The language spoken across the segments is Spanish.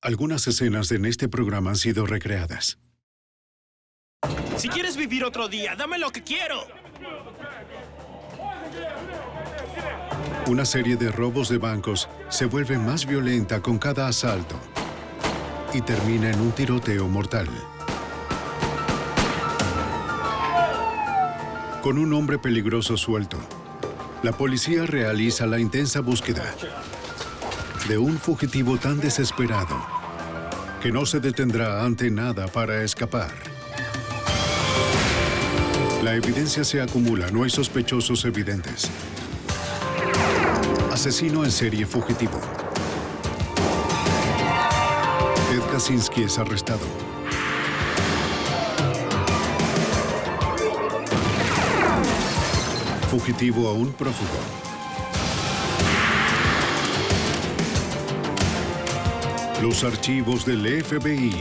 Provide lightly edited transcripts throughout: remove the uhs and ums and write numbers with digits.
Algunas escenas en este programa han sido recreadas. Si quieres vivir otro día, dame lo que quiero. Una serie de robos de bancos se vuelve más violenta con cada asalto y termina en un tiroteo mortal. Con un hombre peligroso suelto, la policía realiza la intensa búsqueda de un fugitivo tan desesperado que no se detendrá ante nada para escapar. La evidencia se acumula, no hay sospechosos evidentes. Asesino en serie fugitivo. Ted Kaczynski es arrestado. Fugitivo aún prófugo. Los archivos del FBI.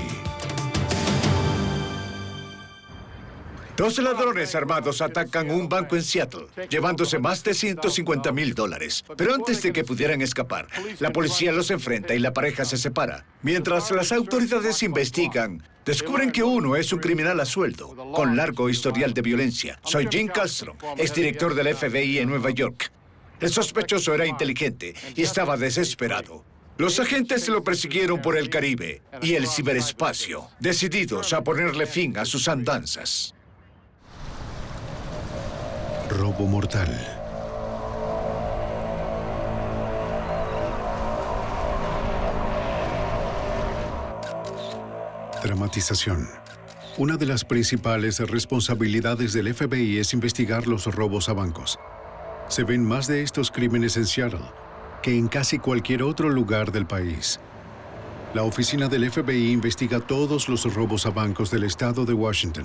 Dos ladrones armados atacan un banco en Seattle, llevándose más de $150,000. Pero antes de que pudieran escapar, la policía los enfrenta y la pareja se separa. Mientras las autoridades investigan, descubren que uno es un criminal a sueldo, con largo historial de violencia. Soy Jim Castro, exdirector del FBI en Nueva York. El sospechoso era inteligente y estaba desesperado. Los agentes lo persiguieron por el Caribe y el ciberespacio, decididos a ponerle fin a sus andanzas. Robo mortal. Dramatización. Una de las principales responsabilidades del FBI es investigar los robos a bancos. Se ven más de estos crímenes en Seattle que en casi cualquier otro lugar del país. La oficina del FBI investiga todos los robos a bancos del estado de Washington.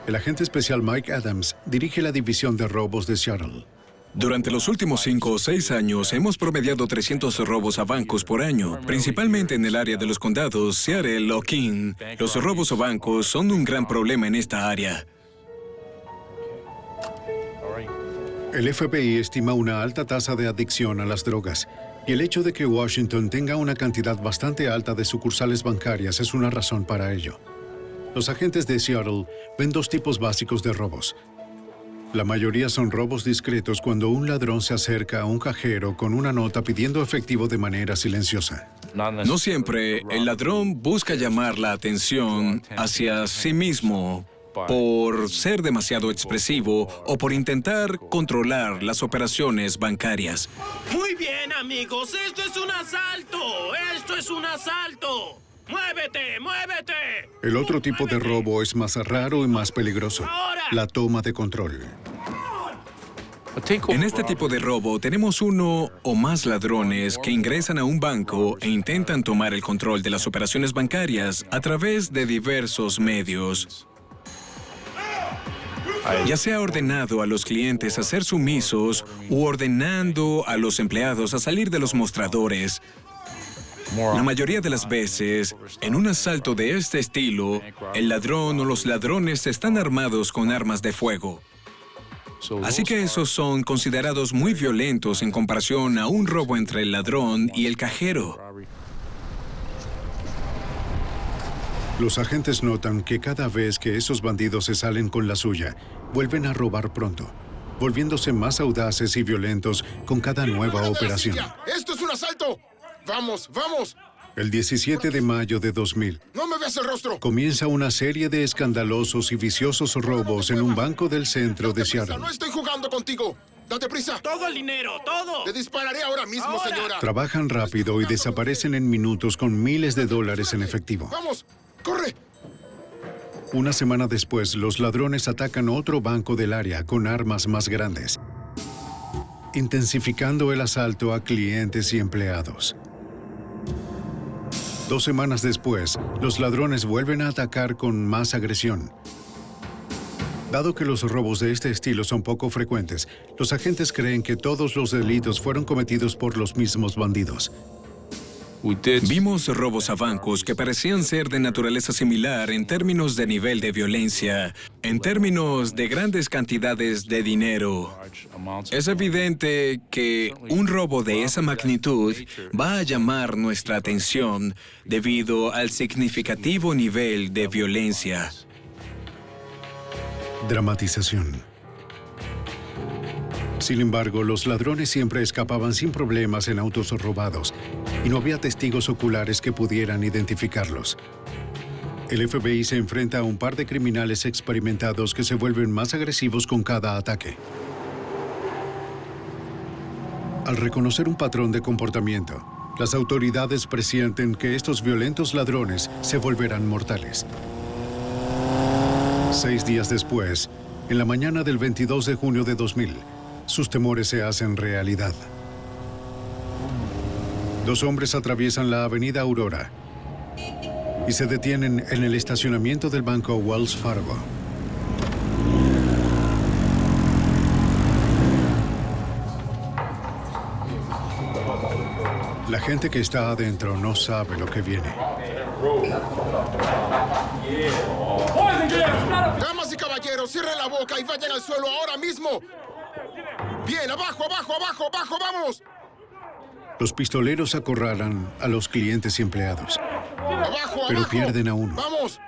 El agente especial Mike Adams dirige la división de robos de Seattle. Durante los últimos 5 o 6 años hemos promediado 300 robos a bancos por año, principalmente en el área de los condados Seattle o King. Los robos a bancos son un gran problema en esta área. El FBI estima una alta tasa de adicción a las drogas, y el hecho de que Washington tenga una cantidad bastante alta de sucursales bancarias es una razón para ello. Los agentes de Seattle ven dos tipos básicos de robos. La mayoría son robos discretos cuando un ladrón se acerca a un cajero con una nota pidiendo efectivo de manera silenciosa. No siempre el ladrón busca llamar la atención hacia sí mismo por ser demasiado expresivo o por intentar controlar las operaciones bancarias. Muy bien, amigos. ¡Esto es un asalto! ¡Esto es un asalto! ¡Muévete! ¡Muévete! El otro tipo de robo es más raro y más peligroso. La toma de control. En este tipo de robo tenemos uno o más ladrones que ingresan a un banco e intentan tomar el control de las operaciones bancarias a través de diversos medios. Ya sea ordenado a los clientes a ser sumisos u ordenando a los empleados a salir de los mostradores. La mayoría de las veces, en un asalto de este estilo, el ladrón o los ladrones están armados con armas de fuego. Así que esos son considerados muy violentos en comparación a un robo entre el ladrón y el cajero. Los agentes notan que cada vez que esos bandidos se salen con la suya, vuelven a robar pronto, volviéndose más audaces y violentos con cada nueva operación. ¡Esto es un asalto! ¡Vamos, vamos! El 17 de mayo de 2000, ¡No me veas el rostro! comienza una serie de escandalosos y viciosos robos en un banco del centro de Seattle. ¡No estoy jugando contigo! ¡Date prisa! ¡Todo el dinero! ¡Todo! ¡Le dispararé ahora mismo, señora! Trabajan rápido y desaparecen en minutos con miles de dólares en efectivo. ¡Vamos! ¡Corre! Una semana después, los ladrones atacan otro banco del área con armas más grandes, intensificando el asalto a clientes y empleados. 2 semanas después, los ladrones vuelven a atacar con más agresión. Dado que los robos de este estilo son poco frecuentes, los agentes creen que todos los delitos fueron cometidos por los mismos bandidos. Vimos robos a bancos que parecían ser de naturaleza similar en términos de nivel de violencia. En términos de grandes cantidades de dinero, es evidente que un robo de esa magnitud va a llamar nuestra atención debido al significativo nivel de violencia. Dramatización. Sin embargo, los ladrones siempre escapaban sin problemas en autos robados y no había testigos oculares que pudieran identificarlos. El FBI se enfrenta a un par de criminales experimentados que se vuelven más agresivos con cada ataque. Al reconocer un patrón de comportamiento, las autoridades presienten que estos violentos ladrones se volverán mortales. 6 días después, en la mañana del 22 de junio de 2000, sus temores se hacen realidad. 2 hombres atraviesan la avenida Aurora y se detienen en el estacionamiento del banco Wells Fargo. La gente que está adentro no sabe lo que viene. Damas y caballeros, cierren la boca y vayan al suelo ahora mismo. Bien, abajo, abajo, abajo, abajo, vamos. Los pistoleros acorralan a los clientes y empleados, Abajo, pero abajo. pierden a uno. Vamos.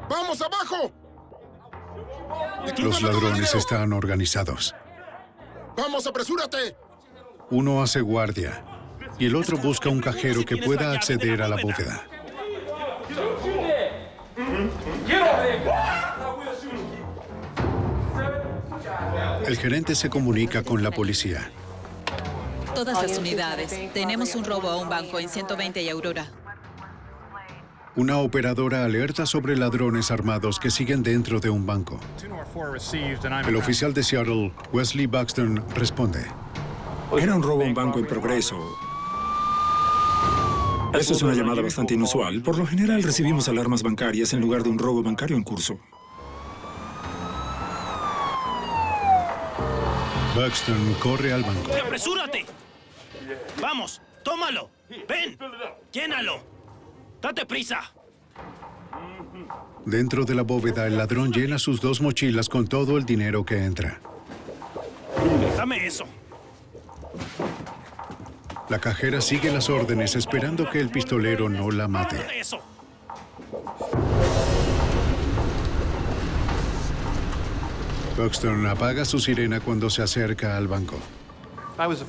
Vamos, abajo. Los ladrones están organizados. Vamos, apresúrate. Uno hace guardia y el otro busca un cajero que pueda acceder a la bóveda. El gerente se comunica con la policía. Todas las unidades. Tenemos un robo a un banco en 120 y Aurora. Una operadora alerta sobre ladrones armados que siguen dentro de un banco. El oficial de Seattle, Wesley Buxton, responde. Era un robo a un banco en progreso. Eso es una llamada bastante inusual. Por lo general recibimos alarmas bancarias en lugar de un robo bancario en curso. Buxton corre al banco. ¡Apresúrate! ¡Vamos! ¡Tómalo! ¡Ven! ¡Llénalo! ¡Date prisa! Dentro de la bóveda, el ladrón llena sus 2 mochilas con todo el dinero que entra. ¡Dame eso! La cajera sigue las órdenes esperando que el pistolero no la mate. ¡Dame eso! Buxton apaga su sirena cuando se acerca al banco.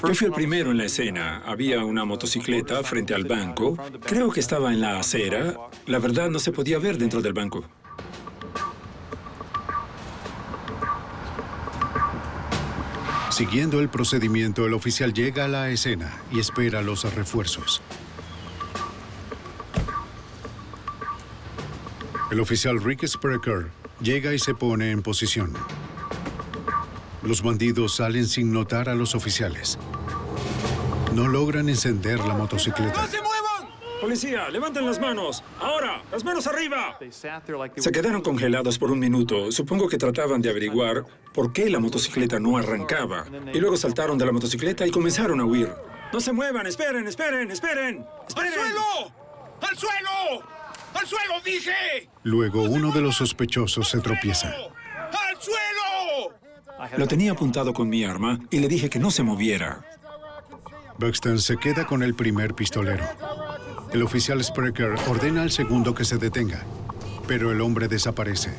Yo fui el primero en la escena. Había una motocicleta frente al banco. Creo que estaba en la acera. La verdad, no se podía ver dentro del banco. Siguiendo el procedimiento, el oficial llega a la escena y espera los refuerzos. El oficial Rick Sprecher llega y se pone en posición. Los bandidos salen sin notar a los oficiales. No logran encender la motocicleta. ¡Policía, levanten las manos! ¡Ahora! ¡Las manos arriba! Se quedaron congelados por un minuto. Supongo que trataban de averiguar por qué la motocicleta no arrancaba. Y luego saltaron de la motocicleta y comenzaron a huir. ¡No se muevan! ¡Esperen, esperen, esperen! ¡Esperen! ¡Al suelo! ¡Al suelo! ¡Al suelo, dije! Luego uno de los sospechosos se tropieza. ¡Al suelo! Lo tenía apuntado con mi arma y le dije que no se moviera. Buxton se queda con el primer pistolero. El oficial Sprecher ordena al segundo que se detenga, pero el hombre desaparece.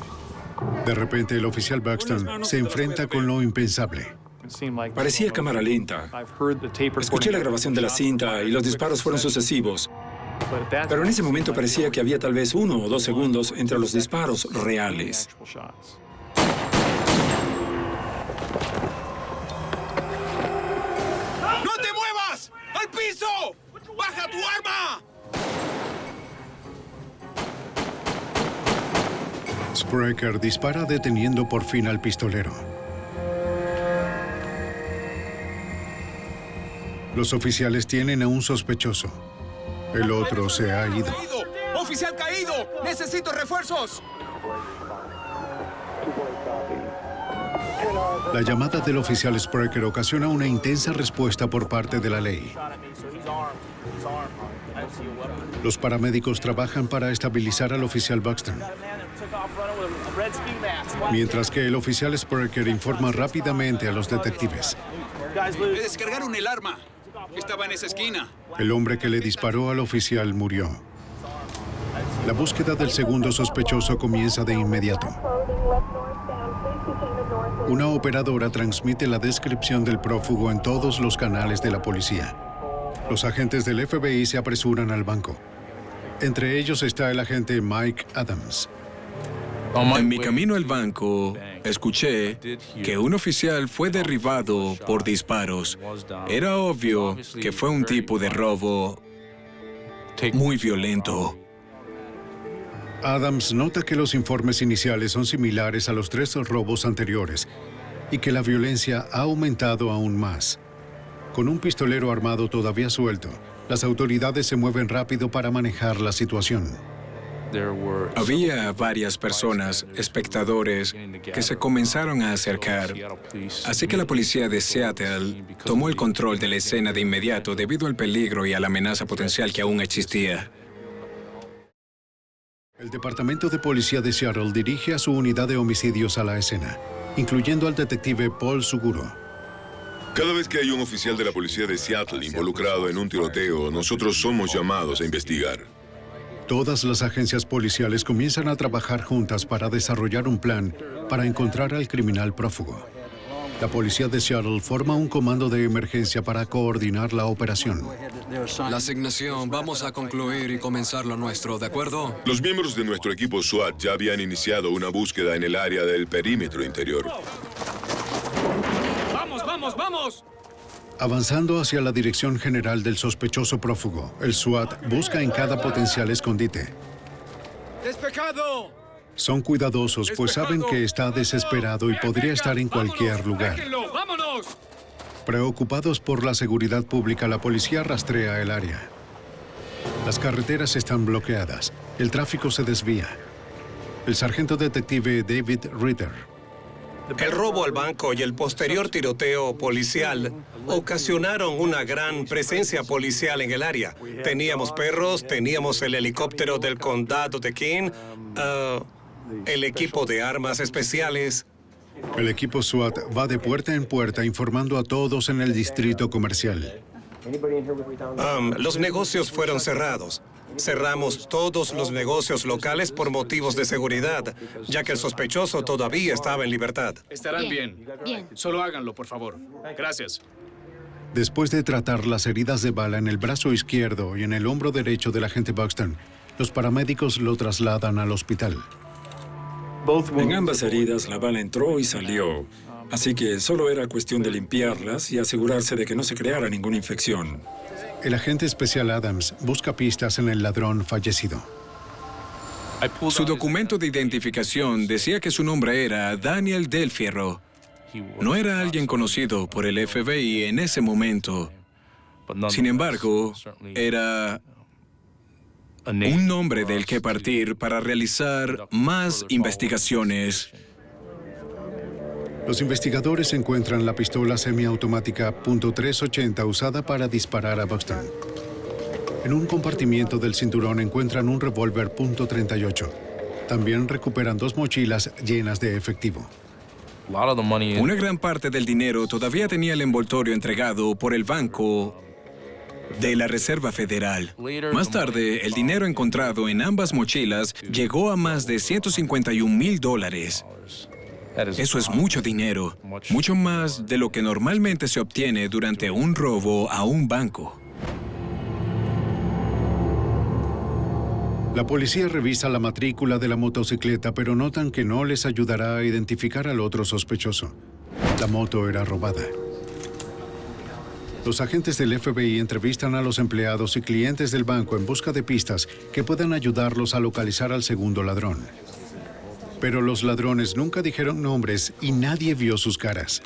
De repente, el oficial Buxton se enfrenta con lo impensable. Parecía cámara lenta. Escuché la grabación de la cinta y los disparos fueron sucesivos. Pero en ese momento parecía que había tal vez 1 o 2 segundos entre los disparos reales. ¡No te muevas! ¡Al piso! ¡Baja tu arma! Sprecher dispara deteniendo por fin al pistolero. Los oficiales tienen a un sospechoso. El otro se ha ido. ¡Oficial caído! ¡Necesito refuerzos! La llamada del oficial Sprecher ocasiona una intensa respuesta por parte de la ley. Los paramédicos trabajan para estabilizar al oficial Buxton, mientras que el oficial Sparker informa rápidamente a los detectives. Me descargaron el arma. Estaba en esa esquina. El hombre que le disparó al oficial murió. La búsqueda del segundo sospechoso comienza de inmediato. Una operadora transmite la descripción del prófugo en todos los canales de la policía. Los agentes del FBI se apresuran al banco. Entre ellos está el agente Mike Adams. En mi camino al banco, escuché que un oficial fue derribado por disparos. Era obvio que fue un tipo de robo muy violento. Adams nota que los informes iniciales son similares a los 3 robos anteriores y que la violencia ha aumentado aún más. Con un pistolero armado todavía suelto, las autoridades se mueven rápido para manejar la situación. Había varias personas, espectadores, que se comenzaron a acercar. Así que la policía de Seattle tomó el control de la escena de inmediato debido al peligro y a la amenaza potencial que aún existía. El Departamento de Policía de Seattle dirige a su unidad de homicidios a la escena, incluyendo al detective Paul Suguro. Cada vez que hay un oficial de la policía de Seattle involucrado en un tiroteo, nosotros somos llamados a investigar. Todas las agencias policiales comienzan a trabajar juntas para desarrollar un plan para encontrar al criminal prófugo. La policía de Seattle forma un comando de emergencia para coordinar la operación. La asignación, vamos a concluir y comenzar lo nuestro, ¿de acuerdo? Los miembros de nuestro equipo SWAT ya habían iniciado una búsqueda en el área del perímetro interior. ¡Vamos, vamos, vamos! Avanzando hacia la dirección general del sospechoso prófugo, el SWAT busca en cada potencial escondite. ¡Despejado! Son cuidadosos, pues saben que está desesperado y podría estar en cualquier lugar. ¡Vámonos! Preocupados por la seguridad pública, la policía rastrea el área. Las carreteras están bloqueadas. El tráfico se desvía. El sargento detective David Ritter. El robo al banco y el posterior tiroteo policial ocasionaron una gran presencia policial en el área. Teníamos perros, teníamos el helicóptero del condado de King, el equipo de armas especiales. El equipo SWAT va de puerta en puerta informando a todos en el distrito comercial. Los negocios fueron cerrados. Cerramos todos los negocios locales por motivos de seguridad, ya que el sospechoso todavía estaba en libertad. Estarán bien. Solo háganlo, por favor. Gracias. Después de tratar las heridas de bala en el brazo izquierdo y en el hombro derecho del agente Buxton, los paramédicos lo trasladan al hospital. En ambas heridas la bala entró y salió, así que solo era cuestión de limpiarlas y asegurarse de que no se creara ninguna infección. El agente especial Adams busca pistas en el ladrón fallecido. Su documento de identificación decía que su nombre era Daniel Del Fierro. No era alguien conocido por el FBI en ese momento. Sin embargo, era un nombre del que partir para realizar más investigaciones. Los investigadores encuentran la pistola semiautomática .380 usada para disparar a Buxton. En un compartimiento del cinturón encuentran un revólver .38. También recuperan 2 mochilas llenas de efectivo. Una gran parte del dinero todavía tenía el envoltorio entregado por el banco de la Reserva Federal. Más tarde, el dinero encontrado en ambas mochilas llegó a más de $151,000. Eso es mucho dinero, mucho más de lo que normalmente se obtiene durante un robo a un banco. La policía revisa la matrícula de la motocicleta, pero notan que no les ayudará a identificar al otro sospechoso. La moto era robada. Los agentes del FBI entrevistan a los empleados y clientes del banco en busca de pistas que puedan ayudarlos a localizar al segundo ladrón. Pero los ladrones nunca dijeron nombres y nadie vio sus caras.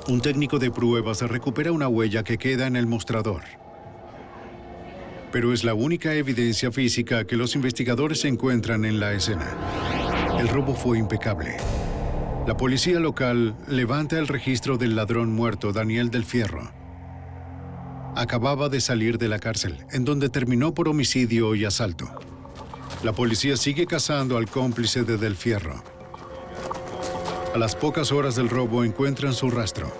Un técnico de pruebas recupera una huella que queda en el mostrador. Pero es la única evidencia física que los investigadores encuentran en la escena. El robo fue impecable. La policía local levanta el registro del ladrón muerto, Daniel Del Fierro. acababa de salir de la cárcel, en donde terminó por homicidio y asalto. La policía sigue cazando al cómplice de Del Fierro. A las pocas horas del robo encuentran su rastro.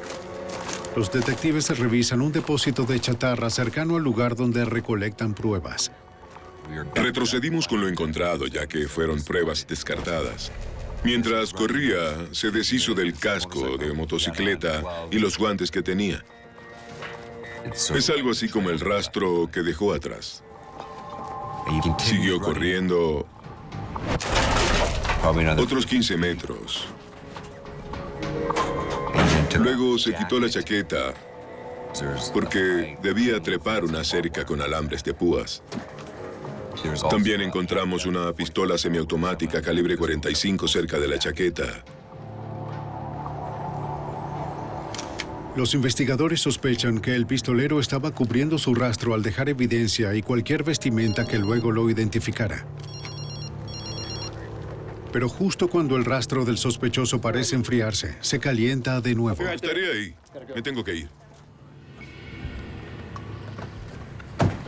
Los detectives revisan un depósito de chatarra cercano al lugar donde recolectan pruebas. Retrocedimos con lo encontrado, ya que fueron pruebas descartadas. Mientras corría, se deshizo del casco de motocicleta y los guantes que tenía. Es algo así como el rastro que dejó atrás. Siguió corriendo otros 15 metros. Luego se quitó la chaqueta porque debía trepar una cerca con alambres de púas. También encontramos una pistola semiautomática calibre 45 cerca de la chaqueta. Los investigadores sospechan que el pistolero estaba cubriendo su rastro al dejar evidencia y cualquier vestimenta que luego lo identificara. Pero justo cuando el rastro del sospechoso parece enfriarse, se calienta de nuevo. Estaré ahí. Me tengo que ir.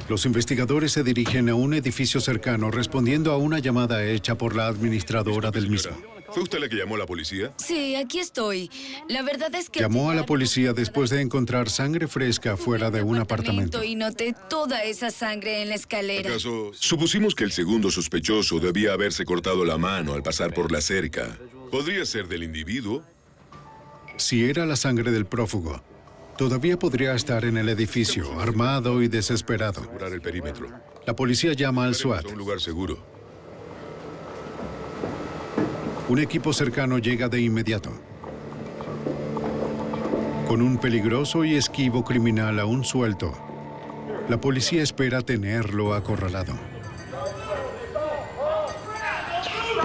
Los investigadores se dirigen a un edificio cercano respondiendo a una llamada hecha por la administradora del mismo. ¿Fue usted la que llamó a la policía? Sí, aquí estoy. La verdad es que... Llamó a la policía después de encontrar sangre fresca fuera de un apartamento. Y noté toda esa sangre en la escalera. ¿Acaso supusimos que el segundo sospechoso debía haberse cortado la mano al pasar por la cerca? ¿Podría ser del individuo? Si era la sangre del prófugo, todavía podría estar en el edificio, armado y desesperado. Asegurar el perímetro. La policía llama al SWAT. A un lugar seguro. Un equipo cercano llega de inmediato. Con un peligroso y esquivo criminal aún suelto, la policía espera tenerlo acorralado.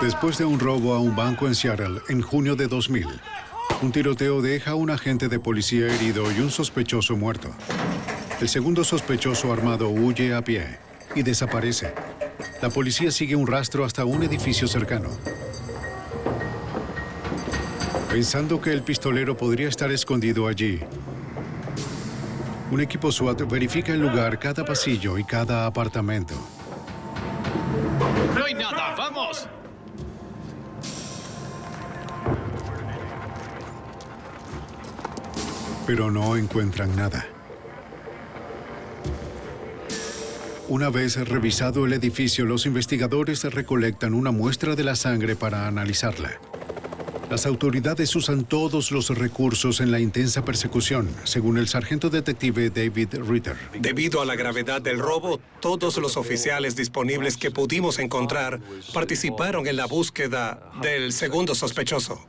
Después de un robo a un banco en Seattle en junio de 2000, un tiroteo deja a un agente de policía herido y un sospechoso muerto. El segundo sospechoso armado huye a pie y desaparece. La policía sigue un rastro hasta un edificio cercano. Pensando que el pistolero podría estar escondido allí, un equipo SWAT verifica el lugar, cada pasillo y cada apartamento. ¡No hay nada! ¡Vamos! Pero no encuentran nada. Una vez revisado el edificio, los investigadores recolectan una muestra de la sangre para analizarla. Las autoridades usan todos los recursos en la intensa persecución, según el sargento detective David Ritter. Debido a la gravedad del robo, todos los oficiales disponibles que pudimos encontrar participaron en la búsqueda del segundo sospechoso.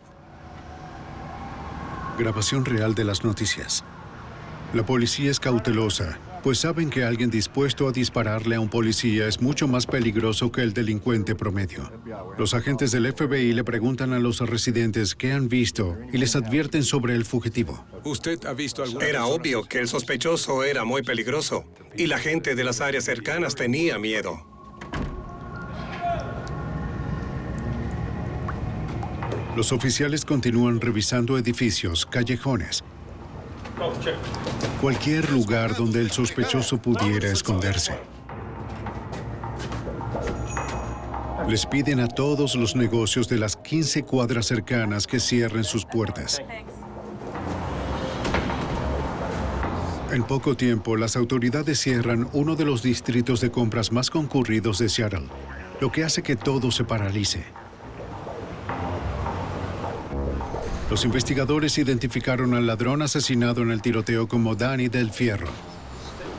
Grabación real de las noticias. La policía es cautelosa, pues saben que alguien dispuesto a dispararle a un policía es mucho más peligroso que el delincuente promedio. Los agentes del FBI le preguntan a los residentes qué han visto y les advierten sobre el fugitivo. ¿Usted ha visto alguna Era obvio que el sospechoso era muy peligroso y la gente de las áreas cercanas tenía miedo. Los oficiales continúan revisando edificios, callejones, cualquier lugar donde el sospechoso pudiera esconderse. Les piden a todos los negocios de las 15 cuadras cercanas que cierren sus puertas. En poco tiempo, las autoridades cierran uno de los distritos de compras más concurridos de Seattle, lo que hace que todo se paralice. Los investigadores identificaron al ladrón asesinado en el tiroteo como Danny Del Fierro.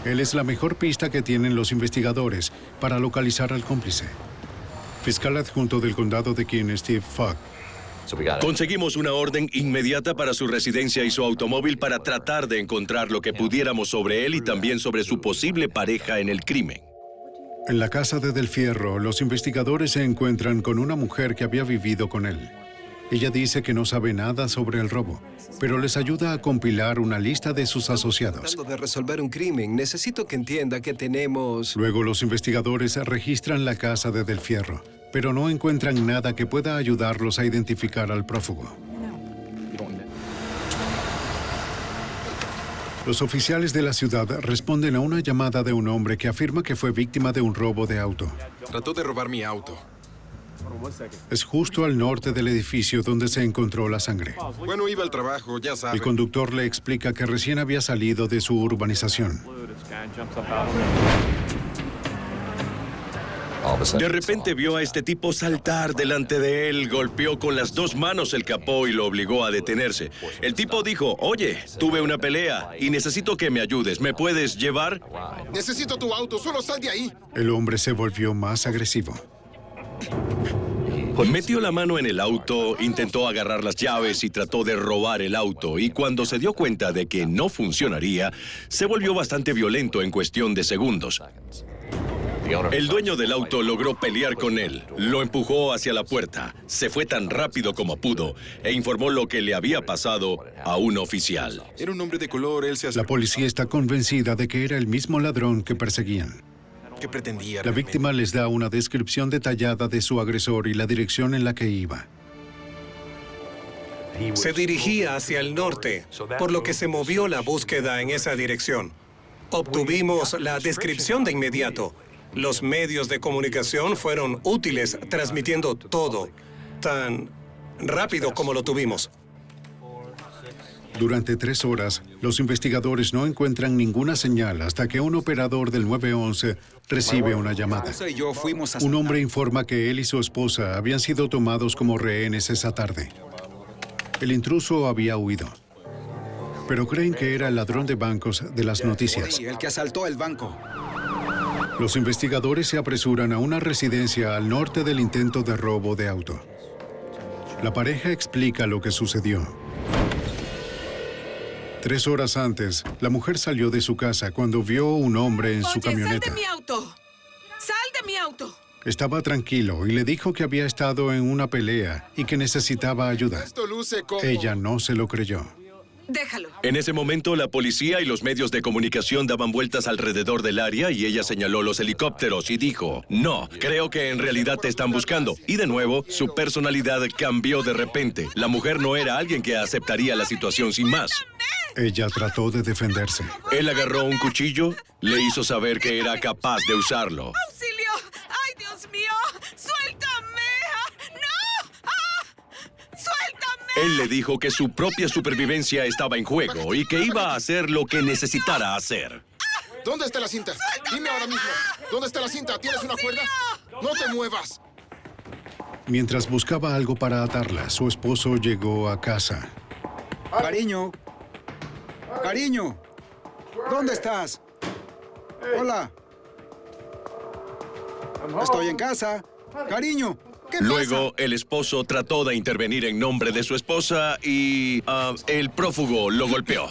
Él es la mejor pista que tienen los investigadores para localizar al cómplice. Fiscal adjunto del condado de Keene, Steve Fogg. Conseguimos una orden inmediata para su residencia y su automóvil para tratar de encontrar lo que pudiéramos sobre él y también sobre su posible pareja en el crimen. En la casa de Del Fierro, los investigadores se encuentran con una mujer que había vivido con él. Ella dice que no sabe nada sobre el robo, pero les ayuda a compilar una lista de sus asociados. Tratando de resolver un crimen, necesito que entienda que tenemos... Luego los investigadores registran la casa de Del Fierro, pero no encuentran nada que pueda ayudarlos a identificar al prófugo. Los oficiales de la ciudad responden a una llamada de un hombre que afirma que fue víctima de un robo de auto. Trató de robar mi auto. Es justo al norte del edificio donde se encontró la sangre. Bueno, iba al trabajo, ya sabe. El conductor le explica que recién había salido de su urbanización. De repente vio a este tipo saltar delante de él, golpeó con las 2 manos el capó y lo obligó a detenerse. El tipo dijo, oye, tuve una pelea y necesito que me ayudes. ¿Me puedes llevar? Necesito tu auto, solo sal de ahí. El hombre se volvió más agresivo. Metió la mano en el auto, intentó agarrar las llaves y trató de robar el auto. Y cuando se dio cuenta de que no funcionaría, se volvió bastante violento en cuestión de segundos. El dueño del auto logró pelear con él, lo empujó hacia la puerta, se fue tan rápido como pudo e informó lo que le había pasado a un oficial. Era un hombre de color, él se acercó. La policía está convencida de que era el mismo ladrón que perseguían. ¿Qué pretendía? La víctima les da una descripción detallada de su agresor y la dirección en la que iba. Se dirigía hacia el norte, por lo que se movió la búsqueda en esa dirección. Obtuvimos la descripción de inmediato. Los medios de comunicación fueron útiles, transmitiendo todo, tan rápido como lo tuvimos. Durante 3 horas, los investigadores no encuentran ninguna señal hasta que un operador del 911 recibe una llamada. Un hombre informa que él y su esposa habían sido tomados como rehenes esa tarde. El intruso había huido, pero creen que era el ladrón de bancos de las noticias. El que asaltó el banco. Los investigadores se apresuran a una residencia al norte del intento de robo de auto. La pareja explica lo que sucedió. 3 horas antes, la mujer salió de su casa cuando vio un hombre en su camioneta. ¡Sal de mi auto! ¡Sal de mi auto! Estaba tranquilo y le dijo que había estado en una pelea y que necesitaba ayuda. Esto luce como... Ella no se lo creyó. Déjalo. En ese momento, la policía y los medios de comunicación daban vueltas alrededor del área y ella señaló los helicópteros y dijo, no, creo que en realidad te están buscando. Y de nuevo, su personalidad cambió de repente. La mujer no era alguien que aceptaría la situación sin más. Ella trató de defenderse. Él agarró un cuchillo, le hizo saber que era capaz de usarlo. ¡Auxilio! ¡Ay, Dios mío! ¡Suéltame! ¡No! ¡Ah! ¡Suéltame! Él le dijo que su propia supervivencia estaba en juego y que iba a hacer lo que necesitara hacer. ¿Dónde está la cinta? ¡Suéltame! Dime ahora mismo. ¿Dónde está la cinta? ¿Tienes una cuerda? ¡No te muevas! Mientras buscaba algo para atarla, su esposo llegó a casa. Cariño. Cariño. ¿Dónde estás? Hola. Estoy en casa. Cariño. ¿Qué Luego, pasa? el esposo trató de intervenir en nombre de su esposa y el prófugo lo golpeó.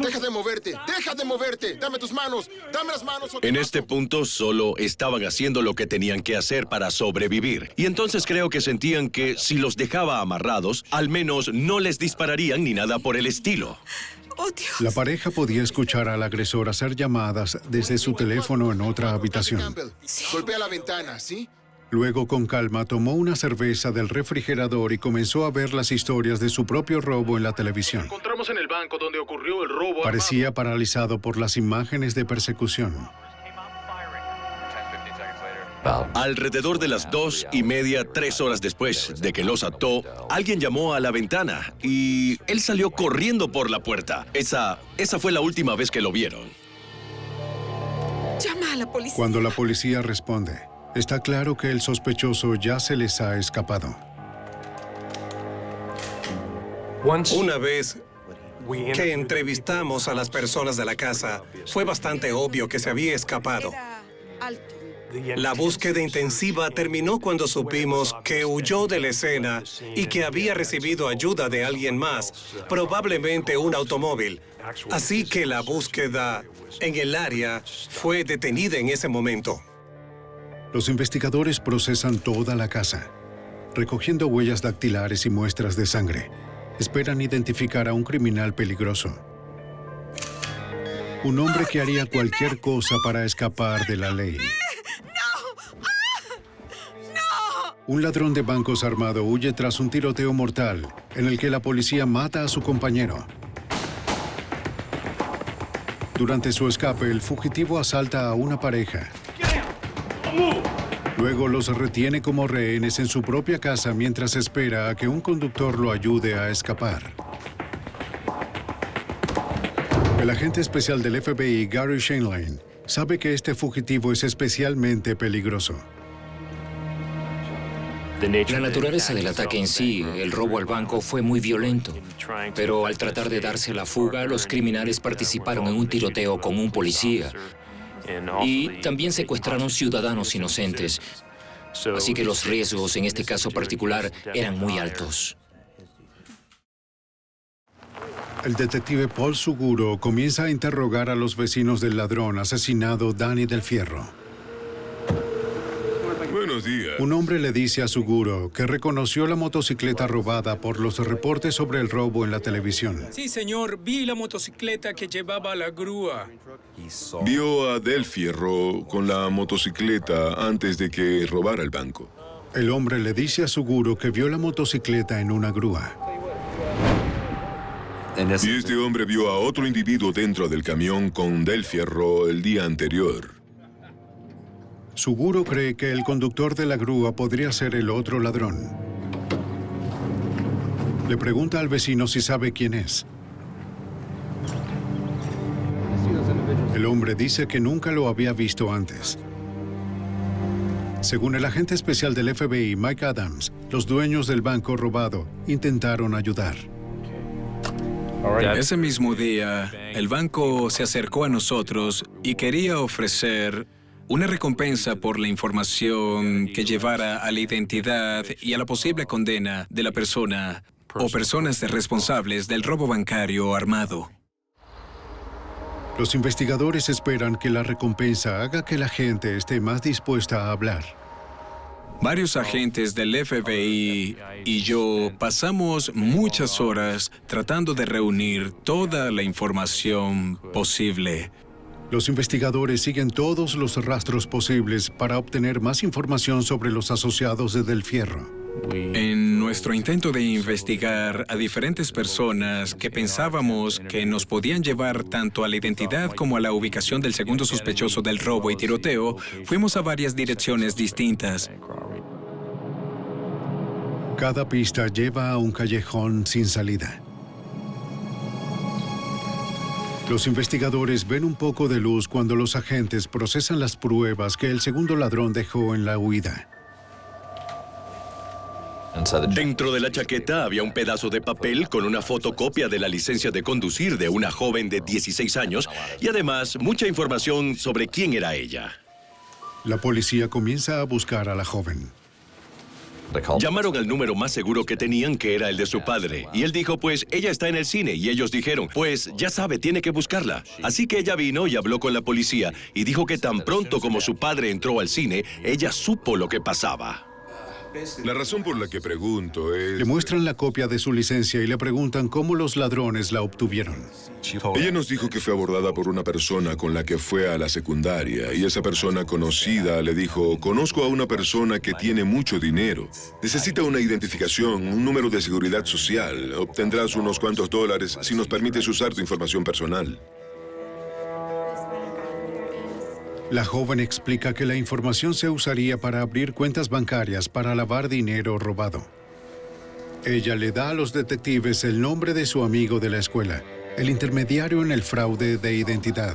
¡Deja de moverte! ¡Deja de moverte! ¡Dame tus manos! ¡Dame las manos! En este punto, solo estaban haciendo lo que tenían que hacer para sobrevivir. Y entonces creo que sentían que si los dejaba amarrados, al menos no les dispararían ni nada por el estilo. ¡Oh, Dios! La pareja podía escuchar al agresor hacer llamadas desde su teléfono en otra habitación. Golpea la ventana, ¿sí? Luego, con calma, tomó una cerveza del refrigerador y comenzó a ver las historias de su propio robo en la televisión. Encontramos en el banco donde ocurrió el robo. Parecía paralizado por las imágenes de persecución. Alrededor de las 2:30, 3 horas después de que los ató, alguien llamó a la ventana y él salió corriendo por la puerta. Esa fue la última vez que lo vieron. Llama a la policía. Cuando la policía responde, está claro que el sospechoso ya se les ha escapado. Una vez que entrevistamos a las personas de la casa, fue bastante obvio que se había escapado. La búsqueda intensiva terminó cuando supimos que huyó de la escena y que había recibido ayuda de alguien más, probablemente un automóvil. Así que la búsqueda en el área fue detenida en ese momento. Los investigadores procesan toda la casa, recogiendo huellas dactilares y muestras de sangre. Esperan identificar a un criminal peligroso. Un hombre que haría cualquier cosa para escapar de la ley. Un ladrón de bancos armado huye tras un tiroteo mortal en el que la policía mata a su compañero. Durante su escape, el fugitivo asalta a una pareja. Luego los retiene como rehenes en su propia casa mientras espera a que un conductor lo ayude a escapar. El agente especial del FBI, Gary Shanlane, sabe que este fugitivo es especialmente peligroso. La naturaleza del ataque en sí, el robo al banco, fue muy violento. Pero al tratar de darse a la fuga, los criminales participaron en un tiroteo con un policía. Y también secuestraron ciudadanos inocentes. Así que los riesgos en este caso particular eran muy altos. El detective Paul Suguro comienza a interrogar a los vecinos del ladrón asesinado Danny Del Fierro. Buenos días. Un hombre le dice a Suguro que reconoció la motocicleta robada por los reportes sobre el robo en la televisión. Sí, señor. Vi la motocicleta que llevaba la grúa. Vio a Del Fierro con la motocicleta antes de que robara el banco. El hombre le dice a Suguro que vio la motocicleta en una grúa. Y este hombre vio a otro individuo dentro del camión con Del Fierro el día anterior. Suguro cree que el conductor de la grúa podría ser el otro ladrón. Le pregunta al vecino si sabe quién es. El hombre dice que nunca lo había visto antes. Según el agente especial del FBI, Mike Adams, los dueños del banco robado intentaron ayudar. Ese mismo día, el banco se acercó a nosotros y quería ofrecer una recompensa por la información que llevara a la identidad y a la posible condena de la persona o personas responsables del robo bancario armado. Los investigadores esperan que la recompensa haga que la gente esté más dispuesta a hablar. Varios agentes del FBI y yo pasamos muchas horas tratando de reunir toda la información posible. Los investigadores siguen todos los rastros posibles para obtener más información sobre los asociados de Del Fierro. En nuestro intento de investigar a diferentes personas que pensábamos que nos podían llevar tanto a la identidad como a la ubicación del segundo sospechoso del robo y tiroteo, fuimos a varias direcciones distintas. Cada pista lleva a un callejón sin salida. Los investigadores ven un poco de luz cuando los agentes procesan las pruebas que el segundo ladrón dejó en la huida. Dentro de la chaqueta había un pedazo de papel con una fotocopia de la licencia de conducir de una joven de 16 años y además mucha información sobre quién era ella. La policía comienza a buscar a la joven. Llamaron al número más seguro que tenían, que era el de su padre. Y él dijo, pues, ella está en el cine. Y ellos dijeron, pues, ya sabe, tiene que buscarla. Así que ella vino y habló con la policía y dijo que tan pronto como su padre entró al cine, ella supo lo que pasaba. La razón por la que pregunto es... Le muestran la copia de su licencia y le preguntan cómo los ladrones la obtuvieron. Ella nos dijo que fue abordada por una persona con la que fue a la secundaria y esa persona conocida le dijo, conozco a una persona que tiene mucho dinero. Necesita una identificación, un número de seguridad social. Obtendrás unos cuantos dólares si nos permites usar tu información personal. La joven explica que la información se usaría para abrir cuentas bancarias para lavar dinero robado. Ella le da a los detectives el nombre de su amigo de la escuela, el intermediario en el fraude de identidad.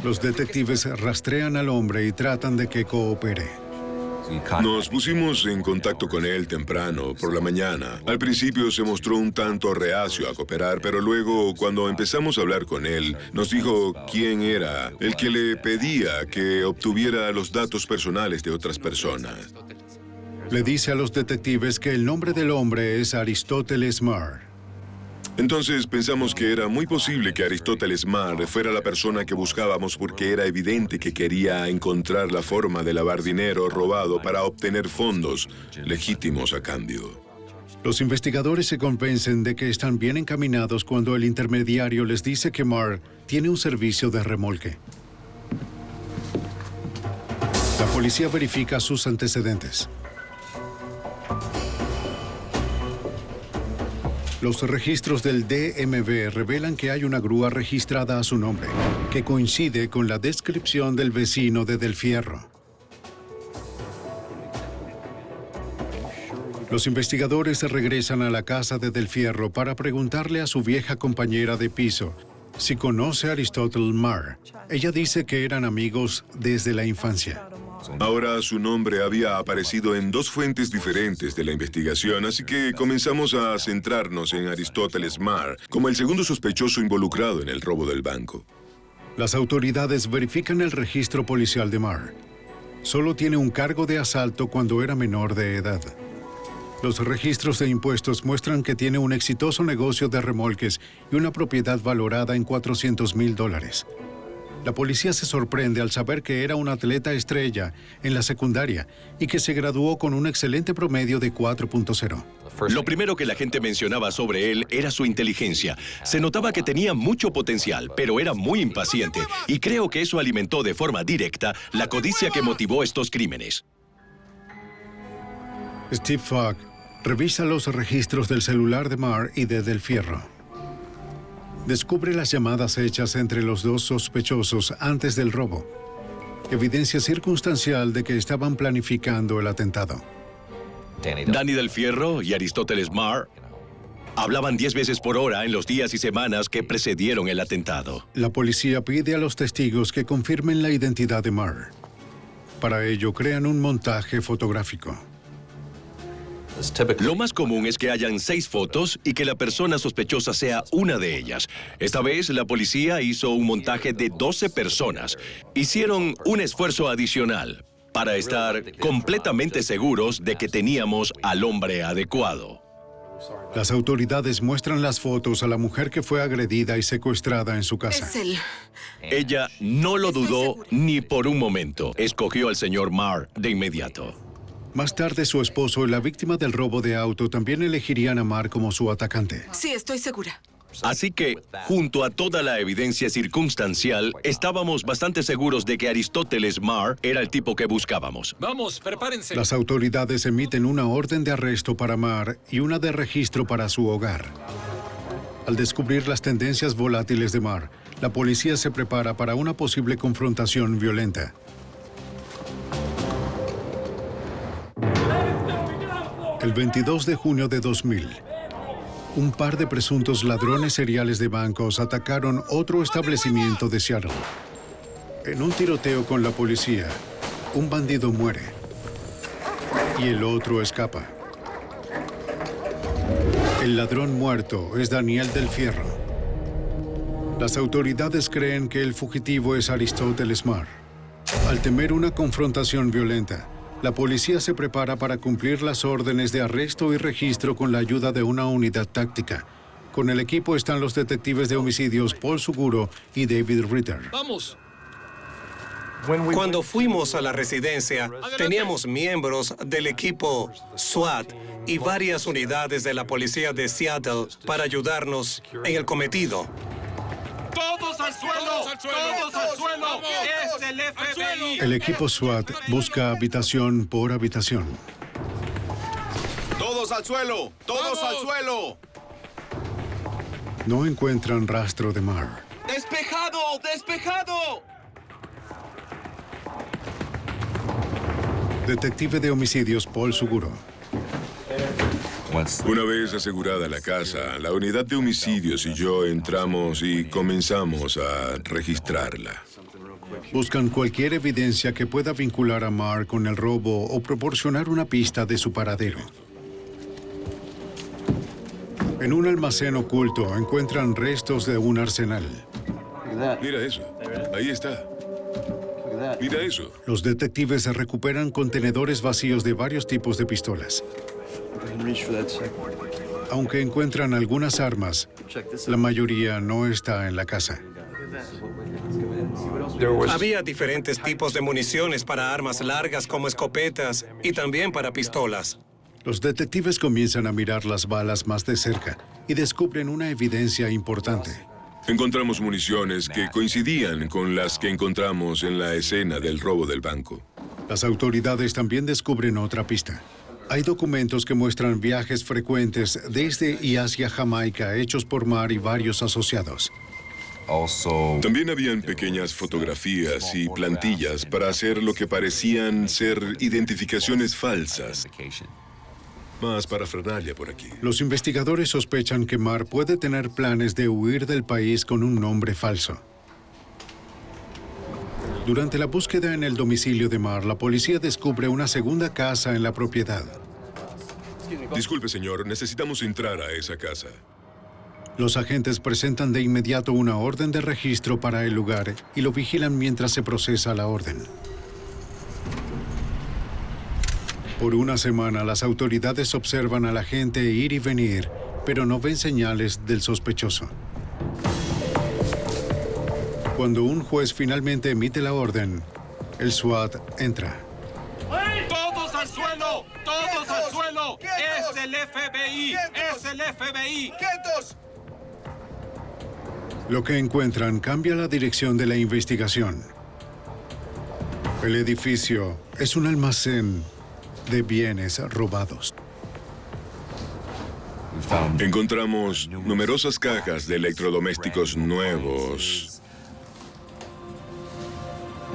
Los detectives rastrean al hombre y tratan de que coopere. Nos pusimos en contacto con él temprano, por la mañana. Al principio se mostró un tanto reacio a cooperar, pero luego, cuando empezamos a hablar con él, nos dijo quién era el que le pedía que obtuviera los datos personales de otras personas. Le dice a los detectives que el nombre del hombre es Aristóteles Marr. Entonces pensamos que era muy posible que Aristóteles Marr fuera la persona que buscábamos porque era evidente que quería encontrar la forma de lavar dinero robado para obtener fondos legítimos a cambio. Los investigadores se convencen de que están bien encaminados cuando el intermediario les dice que Marr tiene un servicio de remolque. La policía verifica sus antecedentes. Los registros del DMV revelan que hay una grúa registrada a su nombre, que coincide con la descripción del vecino de Del Fierro. Los investigadores regresan a la casa de Del Fierro para preguntarle a su vieja compañera de piso si conoce a Aristótle Marr. Ella dice que eran amigos desde la infancia. Ahora su nombre había aparecido en 2 fuentes diferentes de la investigación, así que comenzamos a centrarnos en Aristóteles Marr como el segundo sospechoso involucrado en el robo del banco. Las autoridades verifican el registro policial de Marr. Solo tiene un cargo de asalto cuando era menor de edad. Los registros de impuestos muestran que tiene un exitoso negocio de remolques y una propiedad valorada en $400,000. La policía se sorprende al saber que era un atleta estrella en la secundaria y que se graduó con un excelente promedio de 4.0. Lo primero que la gente mencionaba sobre él era su inteligencia. Se notaba que tenía mucho potencial, pero era muy impaciente, y creo que eso alimentó de forma directa la codicia que motivó estos crímenes. Steve Fogg revisa los registros del celular de Marr y de Del Fierro. Descubre las llamadas hechas entre los 2 sospechosos antes del robo. Evidencia circunstancial de que estaban planificando el atentado. Danny Del Fierro y Aristóteles Marr hablaban 10 veces por hora en los días y semanas que precedieron el atentado. La policía pide a los testigos que confirmen la identidad de Marr. Para ello, crean un montaje fotográfico. Lo más común es que hayan 6 fotos y que la persona sospechosa sea una de ellas. Esta vez, la policía hizo un montaje de 12 personas. Hicieron un esfuerzo adicional para estar completamente seguros de que teníamos al hombre adecuado. Las autoridades muestran las fotos a la mujer que fue agredida y secuestrada en su casa. Es él. Ella no lo dudó ni por un momento. Escogió al señor Marr de inmediato. Más tarde, su esposo y la víctima del robo de auto también elegirían a Marr como su atacante. Sí, estoy segura. Así que, junto a toda la evidencia circunstancial, estábamos bastante seguros de que Aristóteles Marr era el tipo que buscábamos. Vamos, prepárense. Las autoridades emiten una orden de arresto para Marr y una de registro para su hogar. Al descubrir las tendencias volátiles de Marr, la policía se prepara para una posible confrontación violenta. El 22 de junio de 2000, un par de presuntos ladrones seriales de bancos atacaron otro establecimiento de Seattle. En un tiroteo con la policía, un bandido muere y el otro escapa. El ladrón muerto es Daniel Del Fierro. Las autoridades creen que el fugitivo es Aristóteles Marr. Al temer una confrontación violenta, la policía se prepara para cumplir las órdenes de arresto y registro con la ayuda de una unidad táctica. Con el equipo están los detectives de homicidios Paul Suguro y David Ritter. ¡Vamos! Cuando fuimos a la residencia, teníamos miembros del equipo SWAT y varias unidades de la policía de Seattle para ayudarnos en el cometido. ¡Todos al suelo! ¡Todos al suelo! ¡Es el FBI! El equipo SWAT busca habitación por habitación. ¡Todos al suelo! ¡Todos al suelo! No encuentran rastro de Marr. ¡Despejado! ¡Despejado! Detective de homicidios Paul Suguro. Una vez asegurada la casa, la unidad de homicidios y yo entramos y comenzamos a registrarla. Buscan cualquier evidencia que pueda vincular a Marr con el robo o proporcionar una pista de su paradero. En un almacén oculto encuentran restos de un arsenal. Mira eso. Ahí está. Mira eso. Los detectives recuperan contenedores vacíos de varios tipos de pistolas. Aunque encuentran algunas armas, la mayoría no está en la casa. Había diferentes tipos de municiones para armas largas como escopetas y también para pistolas. Los detectives comienzan a mirar las balas más de cerca y descubren una evidencia importante. Encontramos municiones que coincidían con las que encontramos en la escena del robo del banco. Las autoridades también descubren otra pista. Hay documentos que muestran viajes frecuentes desde y hacia Jamaica hechos por Marr y varios asociados. También habían pequeñas fotografías y plantillas para hacer lo que parecían ser identificaciones falsas. Más parafernalia por aquí. Los investigadores sospechan que Marr puede tener planes de huir del país con un nombre falso. Durante la búsqueda en el domicilio de Marr, la policía descubre una segunda casa en la propiedad. Disculpe, señor, necesitamos entrar a esa casa. Los agentes presentan de inmediato una orden de registro para el lugar y lo vigilan mientras se procesa la orden. Por una semana, las autoridades observan a la gente ir y venir, pero no ven señales del sospechoso. Cuando un juez finalmente emite la orden, el SWAT entra. ¡Todos al suelo! ¡Todos al suelo! ¡Es el FBI! ¡Es el FBI! ¡Quietos! Lo que encuentran cambia la dirección de la investigación. El edificio es un almacén de bienes robados. Encontramos numerosas cajas de electrodomésticos nuevos.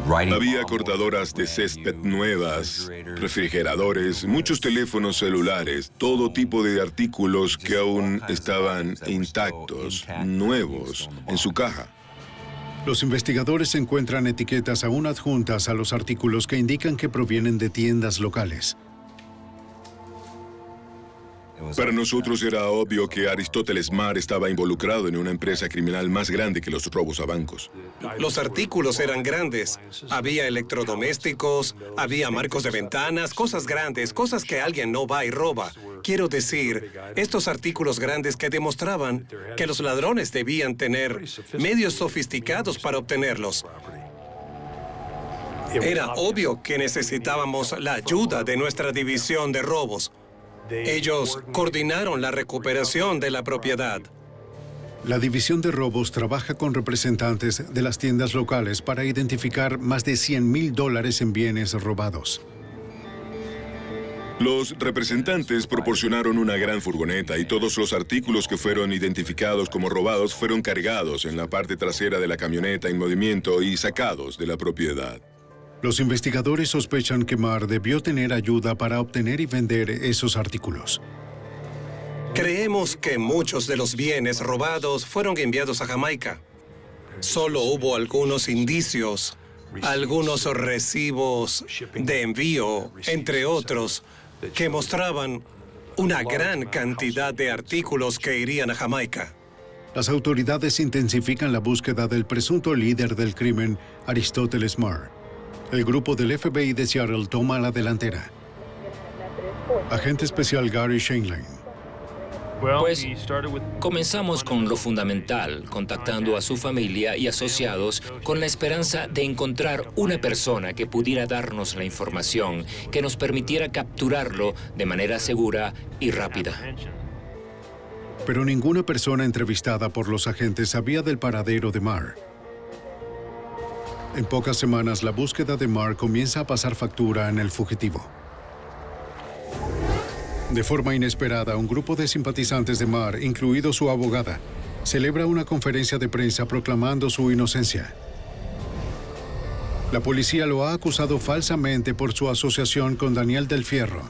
Había cortadoras de césped nuevas, refrigeradores, muchos teléfonos celulares, todo tipo de artículos que aún estaban intactos, nuevos, en su caja. Los investigadores encuentran etiquetas aún adjuntas a los artículos que indican que provienen de tiendas locales. Para nosotros era obvio que Aristóteles Marr estaba involucrado en una empresa criminal más grande que los robos a bancos. Los artículos eran grandes. Había electrodomésticos, había marcos de ventanas, cosas grandes, cosas que alguien no va y roba. Quiero decir, estos artículos grandes que demostraban que los ladrones debían tener medios sofisticados para obtenerlos. Era obvio que necesitábamos la ayuda de nuestra división de robos. Ellos coordinaron la recuperación de la propiedad. La división de robos trabaja con representantes de las tiendas locales para identificar más de $100,000 en bienes robados. Los representantes proporcionaron una gran furgoneta y todos los artículos que fueron identificados como robados fueron cargados en la parte trasera de la camioneta en movimiento y sacados de la propiedad. Los investigadores sospechan que Marr debió tener ayuda para obtener y vender esos artículos. Creemos que muchos de los bienes robados fueron enviados a Jamaica. Solo hubo algunos indicios, algunos recibos de envío, entre otros, que mostraban una gran cantidad de artículos que irían a Jamaica. Las autoridades intensifican la búsqueda del presunto líder del crimen, Aristóteles Marr. El grupo del FBI de Seattle toma la delantera. Agente especial Gary Shanley. Pues comenzamos con lo fundamental, contactando a su familia y asociados con la esperanza de encontrar una persona que pudiera darnos la información que nos permitiera capturarlo de manera segura y rápida. Pero ninguna persona entrevistada por los agentes sabía del paradero de Marr. En pocas semanas, la búsqueda de Marr comienza a pasar factura en el fugitivo. De forma inesperada, un grupo de simpatizantes de Marr, incluido su abogada, celebra una conferencia de prensa proclamando su inocencia. La policía lo ha acusado falsamente por su asociación con Daniel Del Fierro.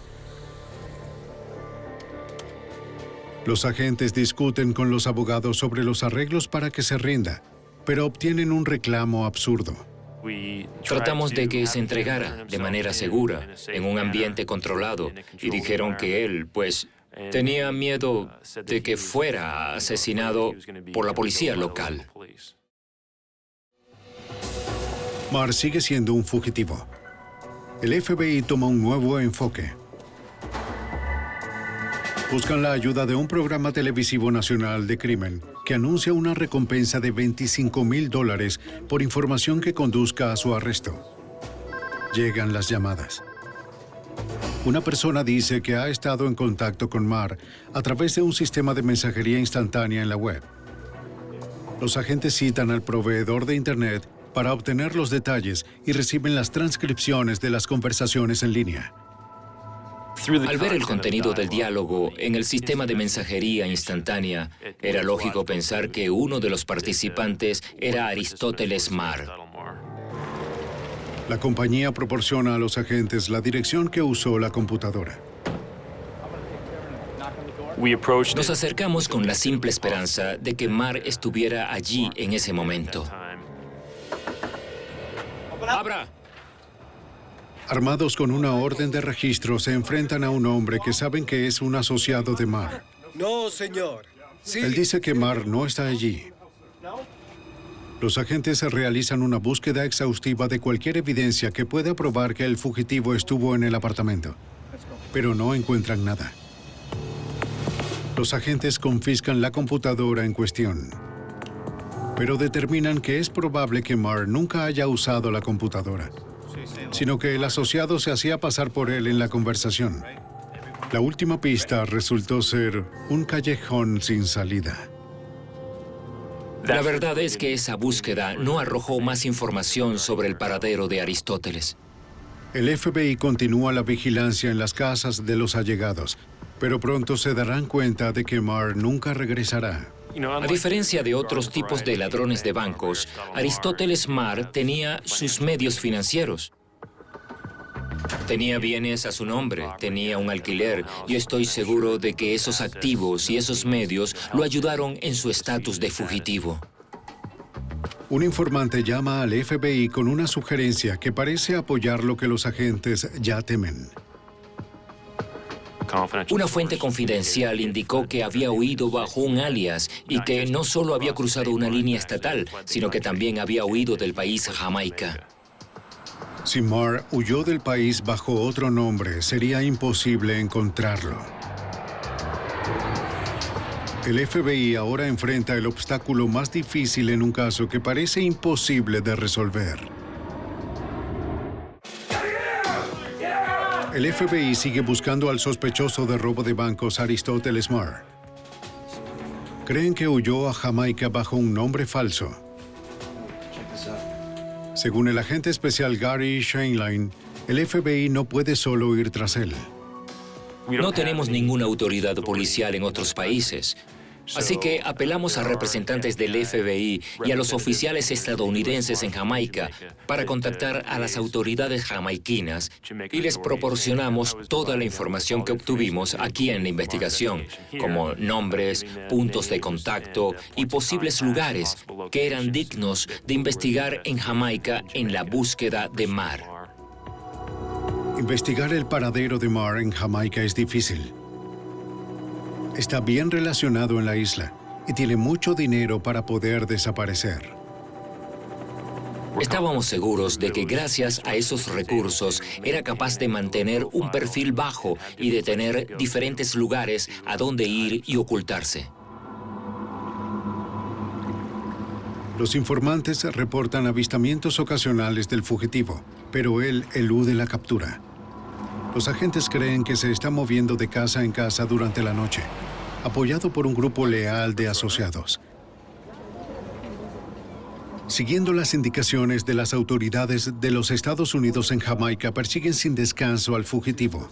Los agentes discuten con los abogados sobre los arreglos para que se rinda, pero obtienen un reclamo absurdo. Tratamos de que se entregara de manera segura, en un ambiente controlado, y dijeron que él, pues, tenía miedo de que fuera asesinado por la policía local. Marr sigue siendo un fugitivo. El FBI toma un nuevo enfoque. Buscan la ayuda de un programa televisivo nacional de crimen que anuncia una recompensa de $25,000 por información que conduzca a su arresto. Llegan las llamadas. Una persona dice que ha estado en contacto con Marr a través de un sistema de mensajería instantánea en la web. Los agentes citan al proveedor de Internet para obtener los detalles y reciben las transcripciones de las conversaciones en línea. Al ver el contenido del diálogo en el sistema de mensajería instantánea, era lógico pensar que uno de los participantes era Aristóteles Marr. La compañía proporciona a los agentes la dirección que usó la computadora. Nos acercamos con la simple esperanza de que Marr estuviera allí en ese momento. ¡Abra! Armados con una orden de registro, se enfrentan a un hombre que saben que es un asociado de Marr. No, señor. Sí. Él dice que Marr no está allí. Los agentes realizan una búsqueda exhaustiva de cualquier evidencia que pueda probar que el fugitivo estuvo en el apartamento, pero no encuentran nada. Los agentes confiscan la computadora en cuestión, pero determinan que es probable que Marr nunca haya usado la computadora, sino que el asociado se hacía pasar por él en la conversación. La última pista resultó ser un callejón sin salida. La verdad es que esa búsqueda no arrojó más información sobre el paradero de Aristóteles. El FBI continúa la vigilancia en las casas de los allegados, pero pronto se darán cuenta de que Marr nunca regresará. A diferencia de otros tipos de ladrones de bancos, Aristóteles Marr tenía sus medios financieros. Tenía bienes a su nombre, tenía un alquiler, y estoy seguro de que esos activos y esos medios lo ayudaron en su estatus de fugitivo. Un informante llama al FBI con una sugerencia que parece apoyar lo que los agentes ya temen. Una fuente confidencial indicó que había huido bajo un alias y que no solo había cruzado una línea estatal, sino que también había huido del país Jamaica. Si Marr huyó del país bajo otro nombre, sería imposible encontrarlo. El FBI ahora enfrenta el obstáculo más difícil en un caso que parece imposible de resolver. El FBI sigue buscando al sospechoso de robo de bancos Aristóteles Marr. Creen que huyó a Jamaica bajo un nombre falso. Según el agente especial Gary Shainline, el FBI no puede solo ir tras él. No tenemos ninguna autoridad policial en otros países. Así que apelamos a representantes del FBI y a los oficiales estadounidenses en Jamaica para contactar a las autoridades jamaiquinas y les proporcionamos toda la información que obtuvimos aquí en la investigación, como nombres, puntos de contacto y posibles lugares que eran dignos de investigar en Jamaica en la búsqueda de Marr. Investigar el paradero de Marr en Jamaica es difícil. Está bien relacionado en la isla y tiene mucho dinero para poder desaparecer. Estábamos seguros de que gracias a esos recursos era capaz de mantener un perfil bajo y de tener diferentes lugares a donde ir y ocultarse. Los informantes reportan avistamientos ocasionales del fugitivo, pero él elude la captura. Los agentes creen que se está moviendo de casa en casa durante la noche, apoyado por un grupo leal de asociados. Siguiendo las indicaciones de las autoridades de los Estados Unidos en Jamaica, persiguen sin descanso al fugitivo.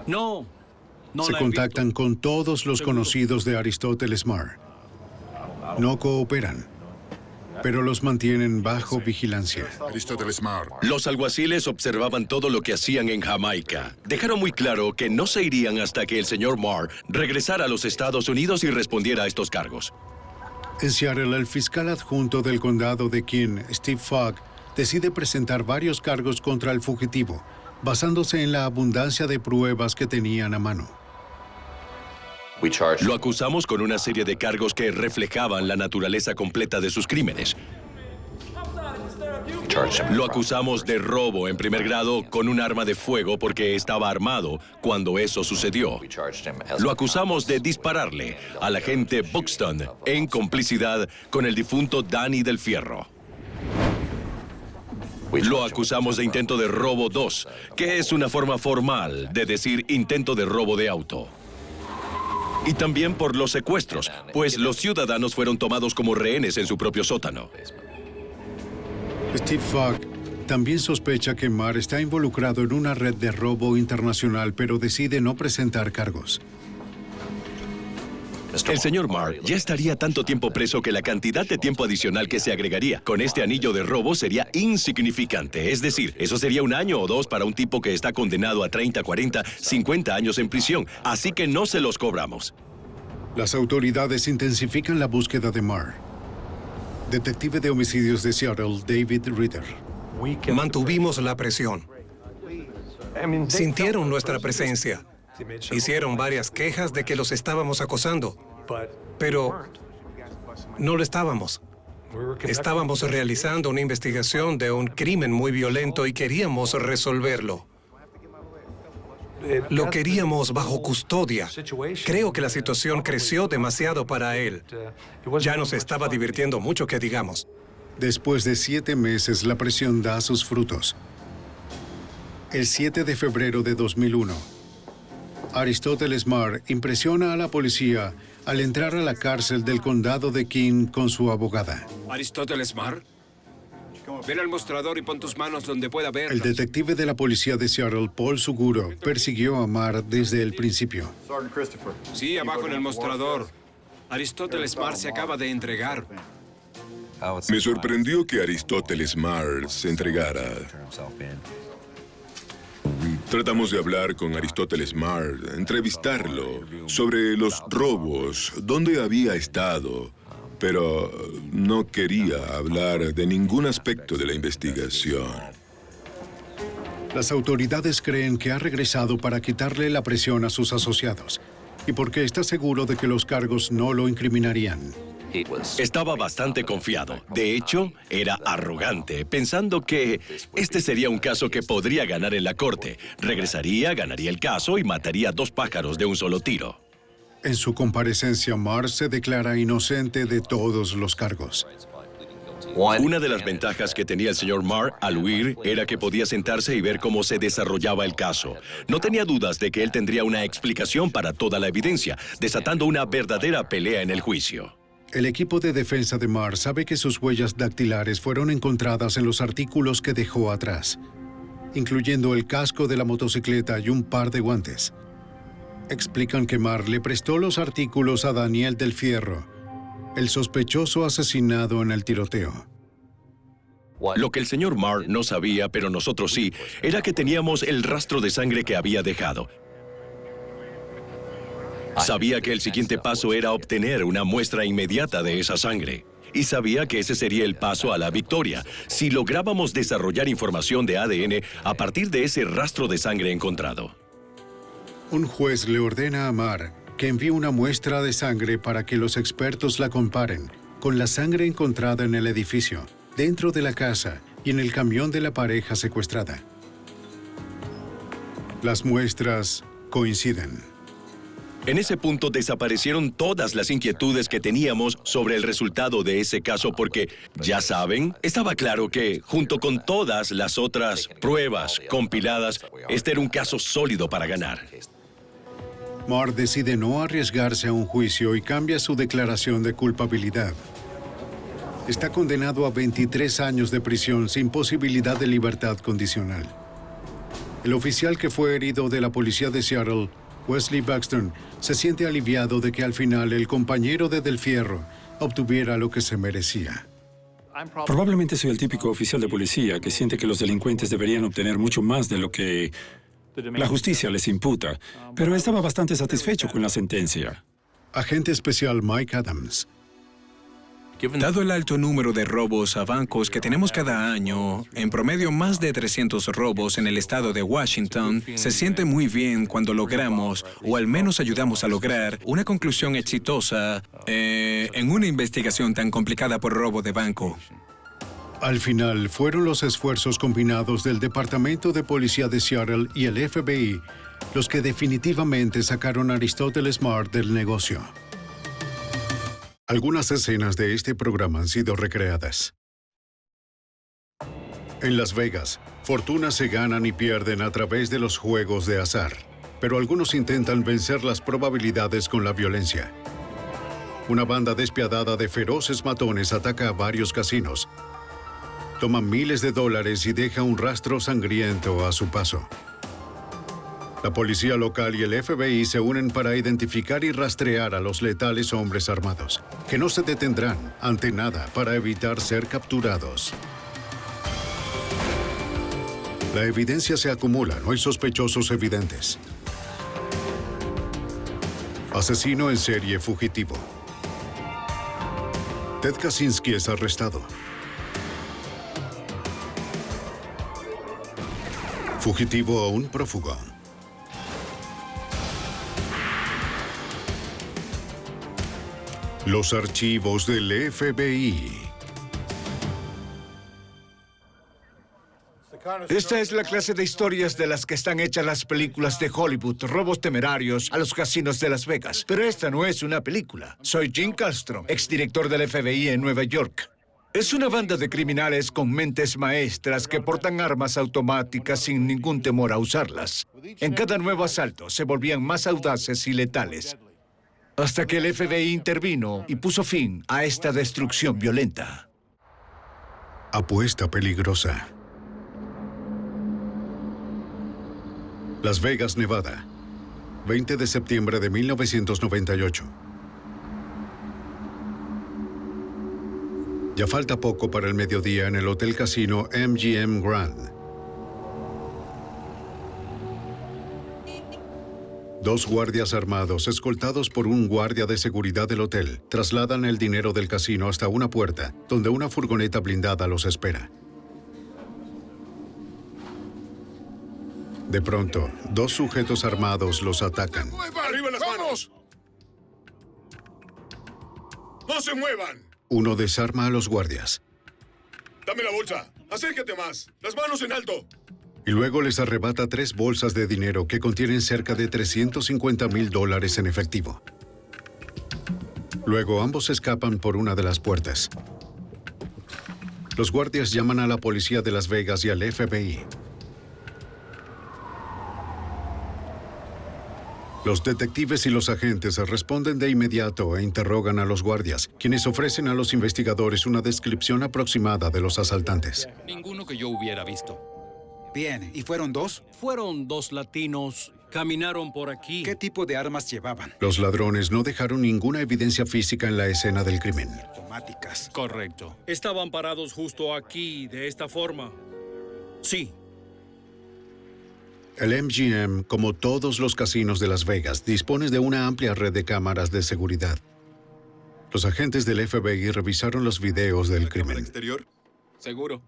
Se contactan con todos los conocidos de Aristóteles Marr. No cooperan, pero los mantienen bajo vigilancia. Aristóteles Marr. Los alguaciles observaban todo lo que hacían en Jamaica. Dejaron muy claro que no se irían hasta que el señor Marr regresara a los Estados Unidos y respondiera a estos cargos. En Seattle, el fiscal adjunto del condado de King, Steve Fogg, decide presentar varios cargos contra el fugitivo, basándose en la abundancia de pruebas que tenían a mano. Lo acusamos con una serie de cargos que reflejaban la naturaleza completa de sus crímenes. Lo acusamos de robo en primer grado con un arma de fuego porque estaba armado cuando eso sucedió. Lo acusamos de dispararle al agente Buxton en complicidad con el difunto Danny del Fierro. Lo acusamos de intento de robo 2, que es una forma formal de decir intento de robo de auto. Y también por los secuestros, pues los ciudadanos fueron tomados como rehenes en su propio sótano. Steve Fogg También sospecha que Marr está involucrado en una red de robo internacional, pero decide no presentar cargos. El señor Marr ya estaría tanto tiempo preso que la cantidad de tiempo adicional que se agregaría con este anillo de robo sería insignificante. Es decir, eso sería 1 año o 2 para un tipo que está condenado a 30, 40, 50 años en prisión. Así que no se los cobramos. Las autoridades intensifican la búsqueda de Marr. Detective de homicidios de Seattle, David Ritter. Mantuvimos la presión. Sintieron nuestra presencia. Hicieron varias quejas de que los estábamos acosando, pero no lo estábamos. Estábamos realizando una investigación de un crimen muy violento y queríamos resolverlo. Lo queríamos bajo custodia. Creo que la situación creció demasiado para él. Ya no se estaba divirtiendo mucho, que digamos. Después de 7 meses, la presión da sus frutos. El 7 de febrero de 2001, Aristóteles Marr impresiona a la policía al entrar a la cárcel del condado de King con su abogada. Aristóteles Marr, ven al mostrador y pon tus manos donde pueda ver. El detective de la policía de Seattle, Paul Suguro, persiguió a Marr desde el principio. Sí, abajo en el mostrador. Aristóteles Marr se acaba de entregar. Me sorprendió que Aristóteles Marr se entregara. Tratamos de hablar con Aristóteles Marr, entrevistarlo sobre los robos, dónde había estado, pero no quería hablar de ningún aspecto de la investigación. Las autoridades creen que ha regresado para quitarle la presión a sus asociados y porque está seguro de que los cargos no lo incriminarían. Estaba bastante confiado. De hecho, era arrogante, pensando que este sería un caso que podría ganar en la corte. Regresaría, ganaría el caso y mataría a 2 pájaros de un solo tiro. En su comparecencia, Marr se declara inocente de todos los cargos. Una de las ventajas que tenía el señor Marr al huir era que podía sentarse y ver cómo se desarrollaba el caso. No tenía dudas de que él tendría una explicación para toda la evidencia, desatando una verdadera pelea en el juicio. El equipo de defensa de Marr sabe que sus huellas dactilares fueron encontradas en los artículos que dejó atrás, incluyendo el casco de la motocicleta y un par de guantes. Explican que Marr le prestó los artículos a Daniel Del Fierro, el sospechoso asesinado en el tiroteo. Lo que el señor Marr no sabía, pero nosotros sí, era que teníamos el rastro de sangre que había dejado. Sabía que el siguiente paso era obtener una muestra inmediata de esa sangre. Y sabía que ese sería el paso a la victoria, si lográbamos desarrollar información de ADN a partir de ese rastro de sangre encontrado. Un juez le ordena a Marr que envíe una muestra de sangre para que los expertos la comparen con la sangre encontrada en el edificio, dentro de la casa y en el camión de la pareja secuestrada. Las muestras coinciden. En ese punto desaparecieron todas las inquietudes que teníamos sobre el resultado de ese caso porque, ya saben, estaba claro que, junto con todas las otras pruebas compiladas, este era un caso sólido para ganar. Marr decide no arriesgarse a un juicio y cambia su declaración de culpabilidad. Está condenado a 23 años de prisión sin posibilidad de libertad condicional. El oficial que fue herido de la policía de Seattle, Wesley Buxton, se siente aliviado de que al final el compañero de Del Fierro obtuviera lo que se merecía. Probablemente soy el típico oficial de policía que siente que los delincuentes deberían obtener mucho más de lo que la justicia les imputa, pero estaba bastante satisfecho con la sentencia. Agente especial Mike Adams. Dado el alto número de robos a bancos que tenemos cada año, en promedio más de 300 robos en el estado de Washington, se siente muy bien cuando logramos, o al menos ayudamos a lograr, una conclusión exitosa en una investigación tan complicada por robo de banco. Al final, fueron los esfuerzos combinados del Departamento de Policía de Seattle y el FBI los que definitivamente sacaron a Aristóteles Marr del negocio. Algunas escenas de este programa han sido recreadas. En Las Vegas, fortunas se ganan y pierden a través de los juegos de azar, pero algunos intentan vencer las probabilidades con la violencia. Una banda despiadada de feroces matones ataca a varios casinos, toma miles de dólares y deja un rastro sangriento a su paso. La policía local y el FBI se unen para identificar y rastrear a los letales hombres armados, que no se detendrán ante nada para evitar ser capturados. La evidencia se acumula, no hay sospechosos evidentes. Asesino en serie fugitivo. Ted Kaczynski es arrestado. Fugitivo aún prófugo. Los archivos del FBI. Esta es la clase de historias de las que están hechas las películas de Hollywood, robos temerarios a los casinos de Las Vegas. Pero esta no es una película. Soy Jim Kallstrom, exdirector del FBI en Nueva York. Es una banda de criminales con mentes maestras que portan armas automáticas sin ningún temor a usarlas. En cada nuevo asalto se volvían más audaces y letales, hasta que el FBI intervino y puso fin a esta destrucción violenta. Apuesta peligrosa. Las Vegas, Nevada, 20 de septiembre de 1998. Ya falta poco para el mediodía en el Hotel Casino MGM Grand. Dos guardias armados, escoltados por un guardia de seguridad del hotel, trasladan el dinero del casino hasta una puerta, donde una furgoneta blindada los espera. De pronto, dos sujetos armados los atacan. ¡Arriba las manos! ¡No se muevan! Uno desarma a los guardias. ¡Dame la bolsa! ¡Acércate más! ¡Las manos en alto! Y luego les arrebata 3 bolsas de dinero que contienen cerca de $350,000 en efectivo. Luego ambos escapan por una de las puertas. Los guardias llaman a la policía de Las Vegas y al FBI. Los detectives y los agentes responden de inmediato e interrogan a los guardias, quienes ofrecen a los investigadores una descripción aproximada de los asaltantes. Ninguno que yo hubiera visto. Bien, ¿y fueron dos? Fueron 2 latinos. Caminaron por aquí. ¿Qué tipo de armas llevaban? Los ladrones no dejaron ninguna evidencia física en la escena del crimen. Automáticas. Correcto. Estaban parados justo aquí, de esta forma. Sí. El MGM, como todos los casinos de Las Vegas, dispone de una amplia red de cámaras de seguridad. Los agentes del FBI revisaron los videos del crimen. ¿Exterior? Seguro.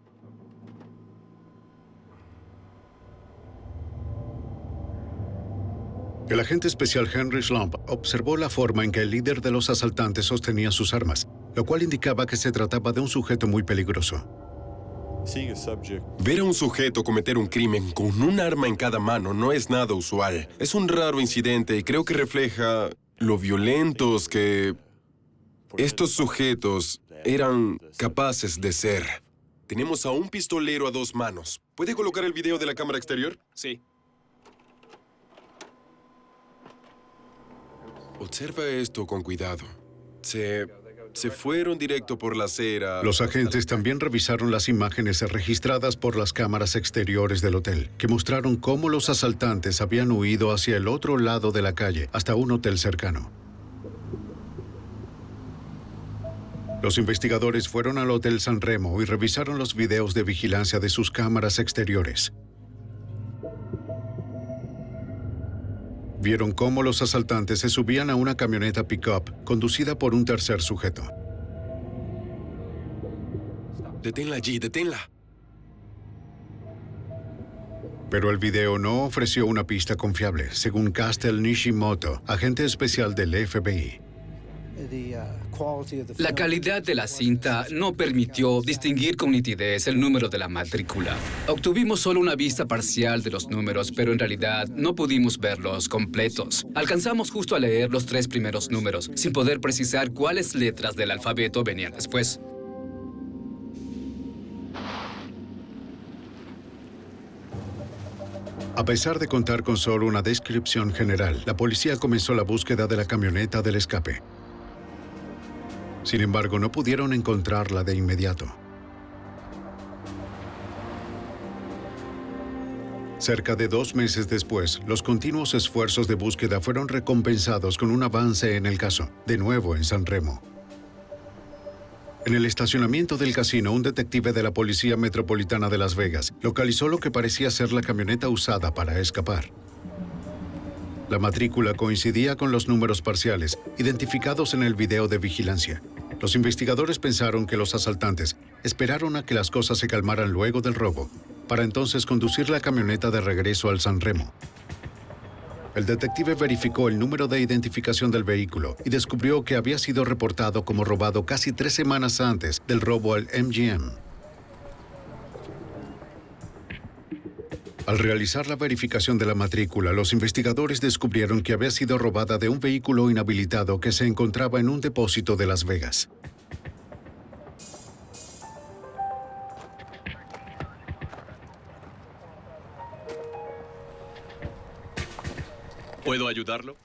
El agente especial Henry Slump observó la forma en que el líder de los asaltantes sostenía sus armas, lo cual indicaba que se trataba de un sujeto muy peligroso. Ver a un sujeto cometer un crimen con un arma en cada mano no es nada usual. Es un raro incidente y creo que refleja lo violentos que estos sujetos eran capaces de ser. Tenemos a un pistolero a 2 manos. ¿Puede colocar el video de la cámara exterior? Sí. Observa esto con cuidado. Se fueron directo por la acera. Los agentes también revisaron las imágenes registradas por las cámaras exteriores del hotel, que mostraron cómo los asaltantes habían huido hacia el otro lado de la calle, hasta un hotel cercano. Los investigadores fueron al Hotel San Remo y revisaron los videos de vigilancia de sus cámaras exteriores. Vieron cómo los asaltantes se subían a una camioneta pick-up conducida por un tercer sujeto. Deténla allí, deténla. Pero el video no ofreció una pista confiable, según Castel Nishimoto, agente especial del FBI. La calidad de la cinta no permitió distinguir con nitidez el número de la matrícula. Obtuvimos solo una vista parcial de los números, pero en realidad no pudimos verlos completos. Alcanzamos justo a leer los 3 primeros números, sin poder precisar cuáles letras del alfabeto venían después. A pesar de contar con solo una descripción general, la policía comenzó la búsqueda de la camioneta del escape. Sin embargo, no pudieron encontrarla de inmediato. Cerca de 2 meses después, los continuos esfuerzos de búsqueda fueron recompensados con un avance en el caso, de nuevo en San Remo. En el estacionamiento del casino, un detective de la Policía Metropolitana de Las Vegas localizó lo que parecía ser la camioneta usada para escapar. La matrícula coincidía con los números parciales, identificados en el video de vigilancia. Los investigadores pensaron que los asaltantes esperaron a que las cosas se calmaran luego del robo, para entonces conducir la camioneta de regreso al San Remo. El detective verificó el número de identificación del vehículo y descubrió que había sido reportado como robado casi 3 semanas antes del robo al MGM. Al realizar la verificación de la matrícula, los investigadores descubrieron que había sido robada de un vehículo inhabilitado que se encontraba en un depósito de Las Vegas. ¿Puedo ayudarlo?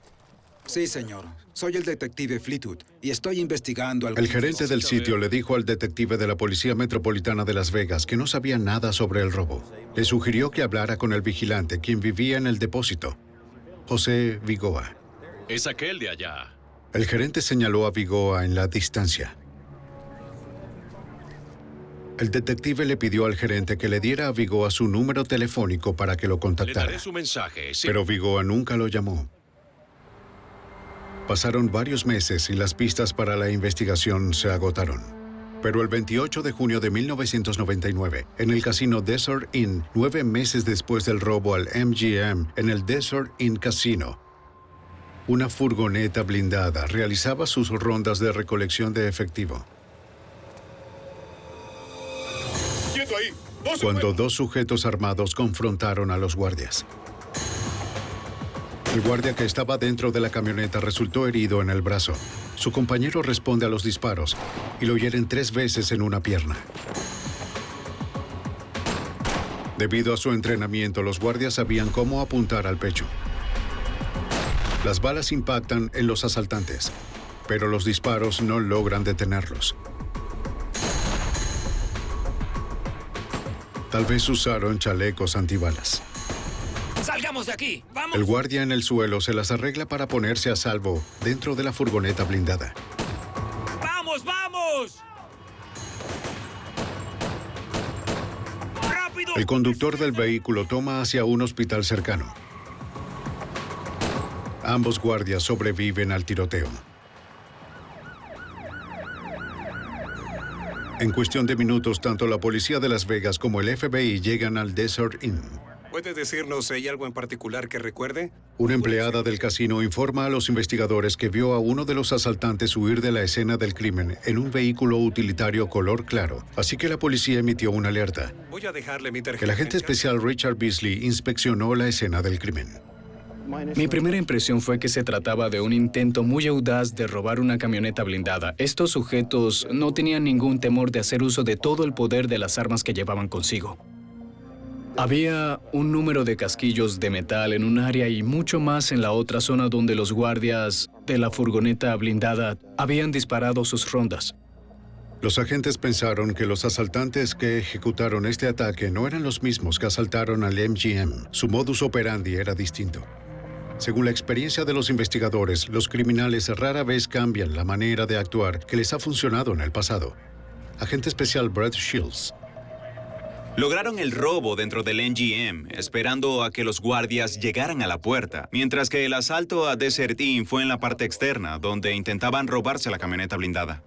Sí, señor. Soy el detective Fleetwood y estoy investigando algo. El gerente del sitio le dijo al detective de la Policía Metropolitana de Las Vegas que no sabía nada sobre el robo. Le sugirió que hablara con el vigilante, quien vivía en el depósito, José Vigoa. Es aquel de allá. El gerente señaló a Vigoa en la distancia. El detective le pidió al gerente que le diera a Vigoa su número telefónico para que lo Le contactara. daré su mensaje. Sí. Pero Vigoa nunca lo llamó. Pasaron varios meses y las pistas para la investigación se agotaron. Pero el 28 de junio de 1999, en el casino Desert Inn, 9 meses después del robo al MGM en el Desert Inn Casino, una furgoneta blindada realizaba sus rondas de recolección de efectivo. ¡Quieto ahí! Cuando 2 sujetos armados confrontaron a los guardias. El guardia que estaba dentro de la camioneta resultó herido en el brazo. Su compañero responde a los disparos y lo hieren 3 veces en una pierna. Debido a su entrenamiento, los guardias sabían cómo apuntar al pecho. Las balas impactan en los asaltantes, pero los disparos no logran detenerlos. Tal vez usaron chalecos antibalas. ¡Salgamos de aquí! ¡Vamos! El guardia en el suelo se las arregla para ponerse a salvo dentro de la furgoneta blindada. ¡Vamos, vamos! ¡Rápido! El conductor del vehículo toma hacia un hospital cercano. Ambos guardias sobreviven al tiroteo. En cuestión de minutos, tanto la policía de Las Vegas como el FBI llegan al Desert Inn. ¿Puede decirnos si hay algo en particular que recuerde? Una empleada del casino informa a los investigadores que vio a uno de los asaltantes huir de la escena del crimen en un vehículo utilitario color claro, así que la policía emitió una alerta. Voy a dejarle mi tarjeta. El agente especial Richard Beasley inspeccionó la escena del crimen. Mi primera impresión fue que se trataba de un intento muy audaz de robar una camioneta blindada. Estos sujetos no tenían ningún temor de hacer uso de todo el poder de las armas que llevaban consigo. Había un número de casquillos de metal en un área y mucho más en la otra zona donde los guardias de la furgoneta blindada habían disparado sus rondas. Los agentes pensaron que los asaltantes que ejecutaron este ataque no eran los mismos que asaltaron al MGM. Su modus operandi era distinto. Según la experiencia de los investigadores, los criminales rara vez cambian la manera de actuar que les ha funcionado en el pasado. Agente especial Brett Shields. Lograron el robo dentro del MGM, esperando a que los guardias llegaran a la puerta, mientras que el asalto a Desert Inn fue en la parte externa, donde intentaban robarse la camioneta blindada.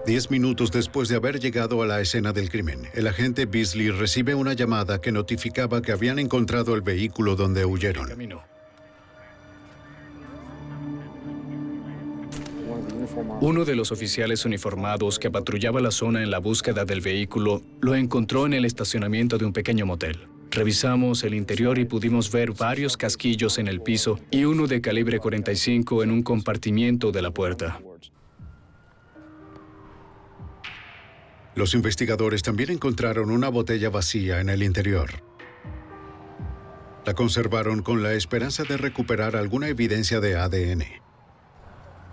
10 minutos después de haber llegado a la escena del crimen, el agente Beasley recibe una llamada que notificaba que habían encontrado el vehículo donde huyeron. Uno de los oficiales uniformados que patrullaba la zona en la búsqueda del vehículo lo encontró en el estacionamiento de un pequeño motel. Revisamos el interior y pudimos ver varios casquillos en el piso y uno de calibre 45 en un compartimiento de la puerta. Los investigadores también encontraron una botella vacía en el interior. La conservaron con la esperanza de recuperar alguna evidencia de ADN.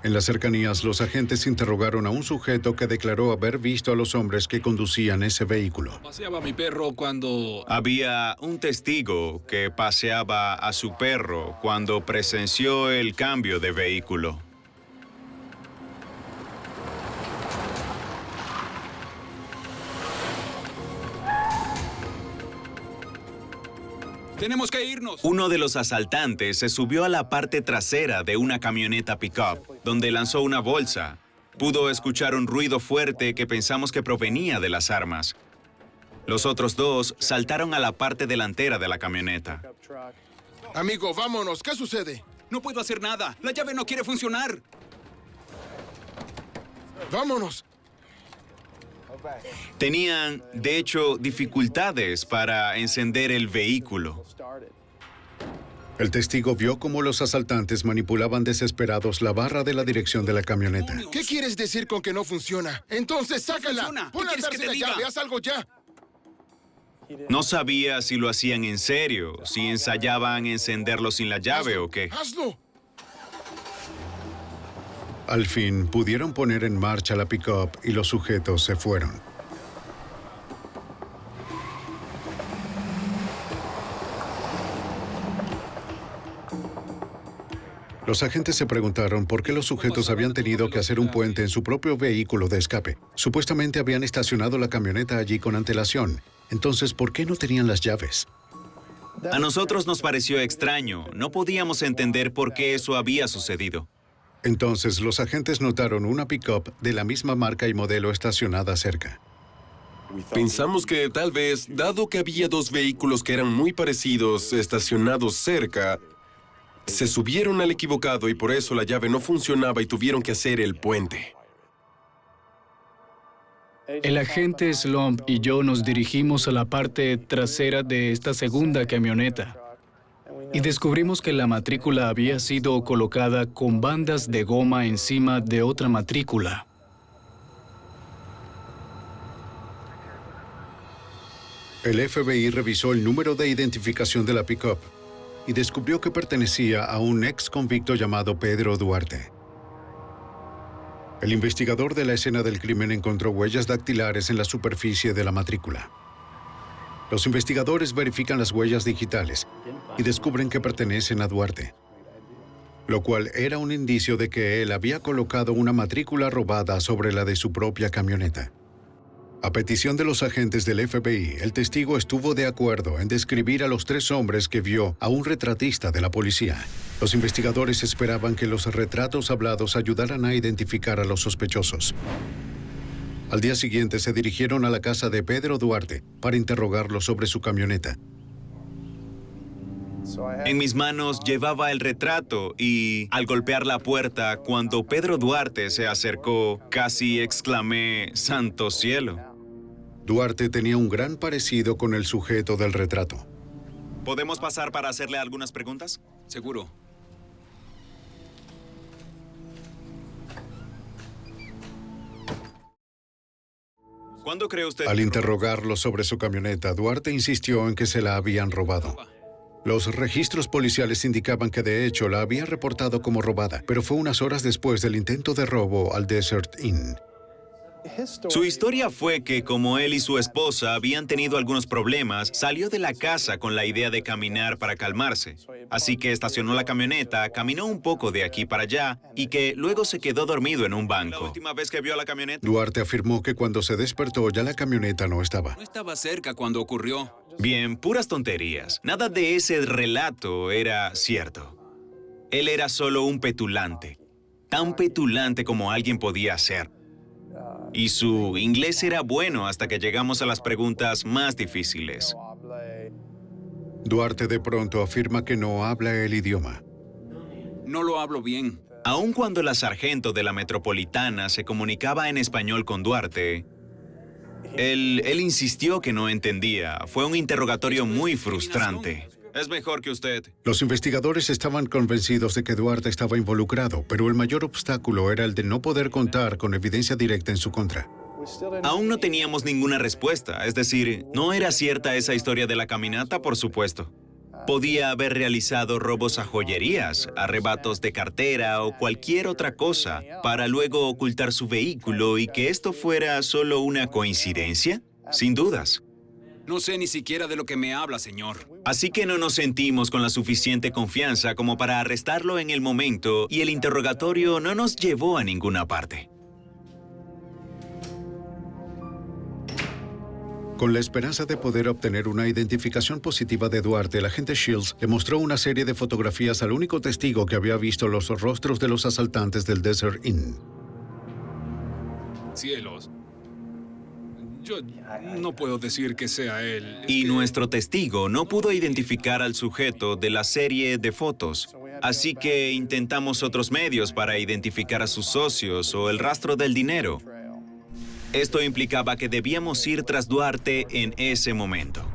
En las cercanías, los agentes interrogaron a un sujeto que declaró haber visto a los hombres que conducían ese vehículo. Paseaba a mi perro cuando... Había un testigo que paseaba a su perro cuando presenció el cambio de vehículo. Tenemos que irnos. Uno de los asaltantes se subió a la parte trasera de una camioneta pick-up, donde lanzó una bolsa. Pudo escuchar un ruido fuerte que pensamos que provenía de las armas. Los otros dos saltaron a la parte delantera de la camioneta. Amigo, vámonos. ¿Qué sucede? No puedo hacer nada. La llave no quiere funcionar. Vámonos. Tenían, de hecho, dificultades para encender el vehículo. El testigo vio cómo los asaltantes manipulaban desesperados la barra de la dirección de la camioneta. ¿Qué quieres decir con que no funciona? Entonces, sácala. Pon la tercera llave, haz algo ya. No sabía si lo hacían en serio, si ensayaban encenderlo sin la llave o qué. ¡Hazlo! Al fin, pudieron poner en marcha la pick-up y los sujetos se fueron. Los agentes se preguntaron por qué los sujetos habían tenido que hacer un puente en su propio vehículo de escape. Supuestamente habían estacionado la camioneta allí con antelación. Entonces, ¿por qué no tenían las llaves? A nosotros nos pareció extraño. No podíamos entender por qué eso había sucedido. Entonces, los agentes notaron una pick-up de la misma marca y modelo estacionada cerca. Pensamos que tal vez, dado que había dos vehículos que eran muy parecidos estacionados cerca, se subieron al equivocado y por eso la llave no funcionaba y tuvieron que hacer el puente. El agente Slump y yo nos dirigimos a la parte trasera de esta segunda camioneta y descubrimos que la matrícula había sido colocada con bandas de goma encima de otra matrícula. El FBI revisó el número de identificación de la pick-up y descubrió que pertenecía a un ex convicto llamado Pedro Duarte. El investigador de la escena del crimen encontró huellas dactilares en la superficie de la matrícula. Los investigadores verifican las huellas digitales y descubren que pertenecen a Duarte, lo cual era un indicio de que él había colocado una matrícula robada sobre la de su propia camioneta. A petición de los agentes del FBI, el testigo estuvo de acuerdo en describir a los tres hombres que vio a un retratista de la policía. Los investigadores esperaban que los retratos hablados ayudaran a identificar a los sospechosos. Al día siguiente se dirigieron a la casa de Pedro Duarte para interrogarlo sobre su camioneta. En mis manos llevaba el retrato y, al golpear la puerta, cuando Pedro Duarte se acercó, casi exclamé, ¡Santo cielo! Duarte tenía un gran parecido con el sujeto del retrato. ¿Podemos pasar para hacerle algunas preguntas? Seguro. ¿Cuándo cree usted? Al interrogarlo sobre su camioneta, Duarte insistió en que se la habían robado. Los registros policiales indicaban que de hecho la había reportado como robada, pero fue unas horas después del intento de robo al Desert Inn. Su historia fue que, como él y su esposa habían tenido algunos problemas, salió de la casa con la idea de caminar para calmarse. Así que estacionó la camioneta, caminó un poco de aquí para allá y que luego se quedó dormido en un banco. ¿La última vez que vio la camioneta? Duarte afirmó que cuando se despertó ya la camioneta no estaba. No estaba cerca cuando ocurrió. Bien, puras tonterías. Nada de ese relato era cierto. Él era solo un petulante. Tan petulante como alguien podía ser. Y su inglés era bueno hasta que llegamos a las preguntas más difíciles. Duarte de pronto afirma que no habla el idioma. No lo hablo bien. Aun cuando la sargento de la Metropolitana se comunicaba en español con Duarte, él insistió que no entendía. Fue un interrogatorio muy frustrante. Es mejor que usted. Los investigadores estaban convencidos de que Duarte estaba involucrado, pero el mayor obstáculo era el de no poder contar con evidencia directa en su contra. Aún no teníamos ninguna respuesta, es decir, no era cierta esa historia de la caminata, por supuesto. Podía haber realizado robos a joyerías, arrebatos de cartera o cualquier otra cosa para luego ocultar su vehículo y que esto fuera solo una coincidencia. Sin dudas. No sé ni siquiera de lo que me habla, señor. Así que no nos sentimos con la suficiente confianza como para arrestarlo en el momento y el interrogatorio no nos llevó a ninguna parte. Con la esperanza de poder obtener una identificación positiva de Duarte, el agente Shields le mostró una serie de fotografías al único testigo que había visto los rostros de los asaltantes del Desert Inn. Cielos. Yo no puedo decir que sea él. Y nuestro testigo no pudo identificar al sujeto de la serie de fotos. Así que intentamos otros medios para identificar a sus socios o el rastro del dinero. Esto implicaba que debíamos ir tras Duarte en ese momento.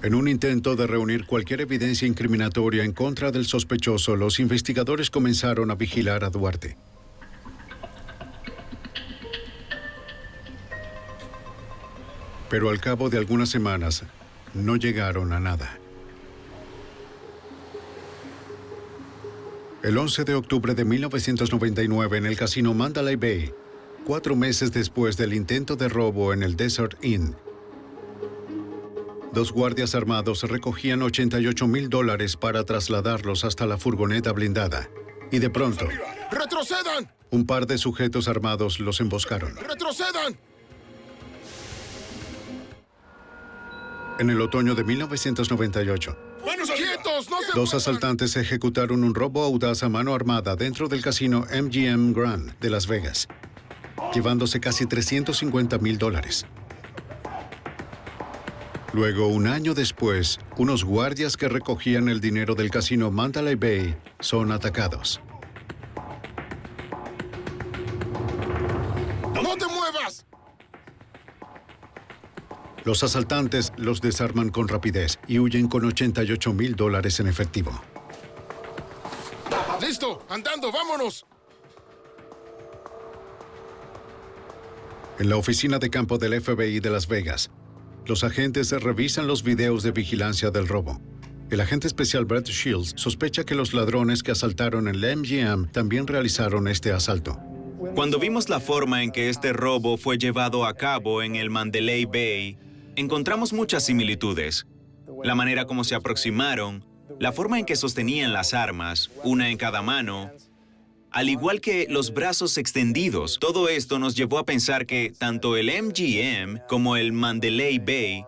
En un intento de reunir cualquier evidencia incriminatoria en contra del sospechoso, los investigadores comenzaron a vigilar a Duarte. Pero al cabo de algunas semanas, no llegaron a nada. El 11 de octubre de 1999, en el casino Mandalay Bay, 4 meses después del intento de robo en el Desert Inn, 2 guardias armados recogían $88,000 para trasladarlos hasta la furgoneta blindada. Y de pronto, ¡retrocedan! Un par de sujetos armados los emboscaron. ¡Retrocedan! En el otoño de 1998, ¡Quietos! ¡No se 2 asaltantes ejecutaron un robo audaz a mano armada dentro del casino MGM Grand de Las Vegas, llevándose casi $350,000. Luego, un año después, unos guardias que recogían el dinero del casino Mandalay Bay son atacados. ¡No te muevas! Los asaltantes los desarman con rapidez y huyen con $88,000 en efectivo. ¡Listo! ¡Andando! ¡Vámonos! En la oficina de campo del FBI de Las Vegas, los agentes revisan los videos de vigilancia del robo. El agente especial Brett Shields sospecha que los ladrones que asaltaron en la MGM también realizaron este asalto. Cuando vimos la forma en que este robo fue llevado a cabo en el Mandalay Bay, encontramos muchas similitudes. La manera como se aproximaron, la forma en que sostenían las armas, una en cada mano, al igual que los brazos extendidos. Todo esto nos llevó a pensar que tanto el MGM como el Mandalay Bay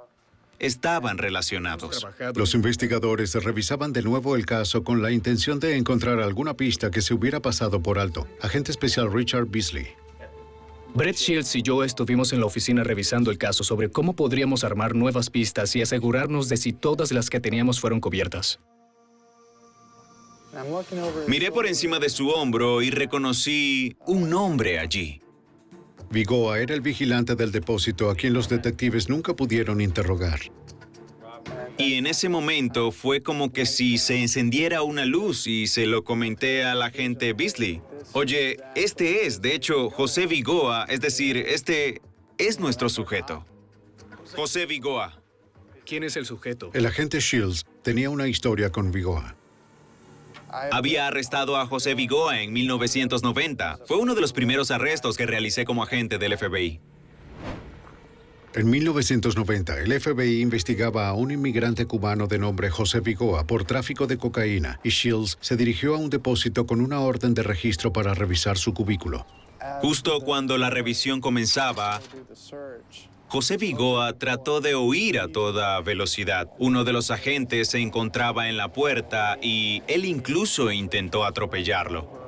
estaban relacionados. Los investigadores revisaban de nuevo el caso con la intención de encontrar alguna pista que se hubiera pasado por alto. Agente especial Richard Beasley. Brett Shields y yo estuvimos en la oficina revisando el caso sobre cómo podríamos armar nuevas pistas y asegurarnos de si todas las que teníamos fueron cubiertas. Miré por encima de su hombro y reconocí un nombre allí. Vigoa era el vigilante del depósito a quien los detectives nunca pudieron interrogar. Y en ese momento fue como que si se encendiera una luz y se lo comenté al agente Beasley. Oye, este es, de hecho, José Vigoa, es decir, este es nuestro sujeto. José Vigoa. ¿Quién es el sujeto? El agente Shields tenía una historia con Vigoa. Había arrestado a José Vigoa en 1990. Fue uno de los primeros arrestos que realicé como agente del FBI. En 1990, el FBI investigaba a un inmigrante cubano de nombre José Vigoa por tráfico de cocaína y Shields se dirigió a un depósito con una orden de registro para revisar su cubículo. Justo cuando la revisión comenzaba, José Vigoa trató de huir a toda velocidad. Uno de los agentes se encontraba en la puerta y él incluso intentó atropellarlo.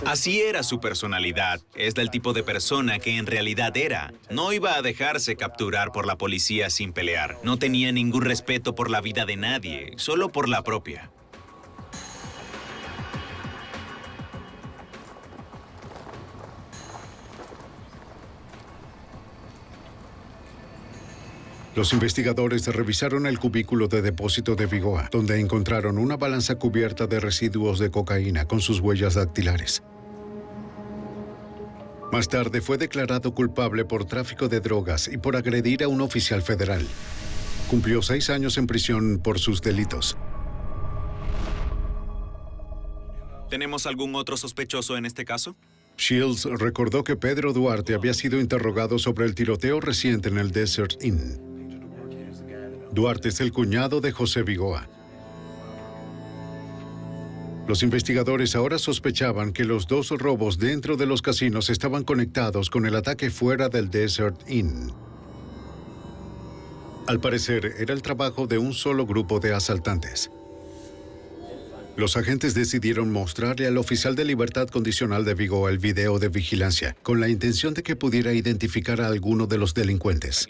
Así era su personalidad. Es del tipo de persona que en realidad era. No iba a dejarse capturar por la policía sin pelear. No tenía ningún respeto por la vida de nadie, solo por la propia. Los investigadores revisaron el cubículo de depósito de Vigoa, donde encontraron una balanza cubierta de residuos de cocaína con sus huellas dactilares. Más tarde fue declarado culpable por tráfico de drogas y por agredir a un oficial federal. Cumplió 6 años en prisión por sus delitos. ¿Tenemos algún otro sospechoso en este caso? Shields recordó que Pedro Duarte había sido interrogado sobre el tiroteo reciente en el Desert Inn. Duarte es el cuñado de José Vigoa. Los investigadores ahora sospechaban que los 2 robos dentro de los casinos estaban conectados con el ataque fuera del Desert Inn. Al parecer, era el trabajo de un solo grupo de asaltantes. Los agentes decidieron mostrarle al oficial de libertad condicional de Vigoa el video de vigilancia, con la intención de que pudiera identificar a alguno de los delincuentes.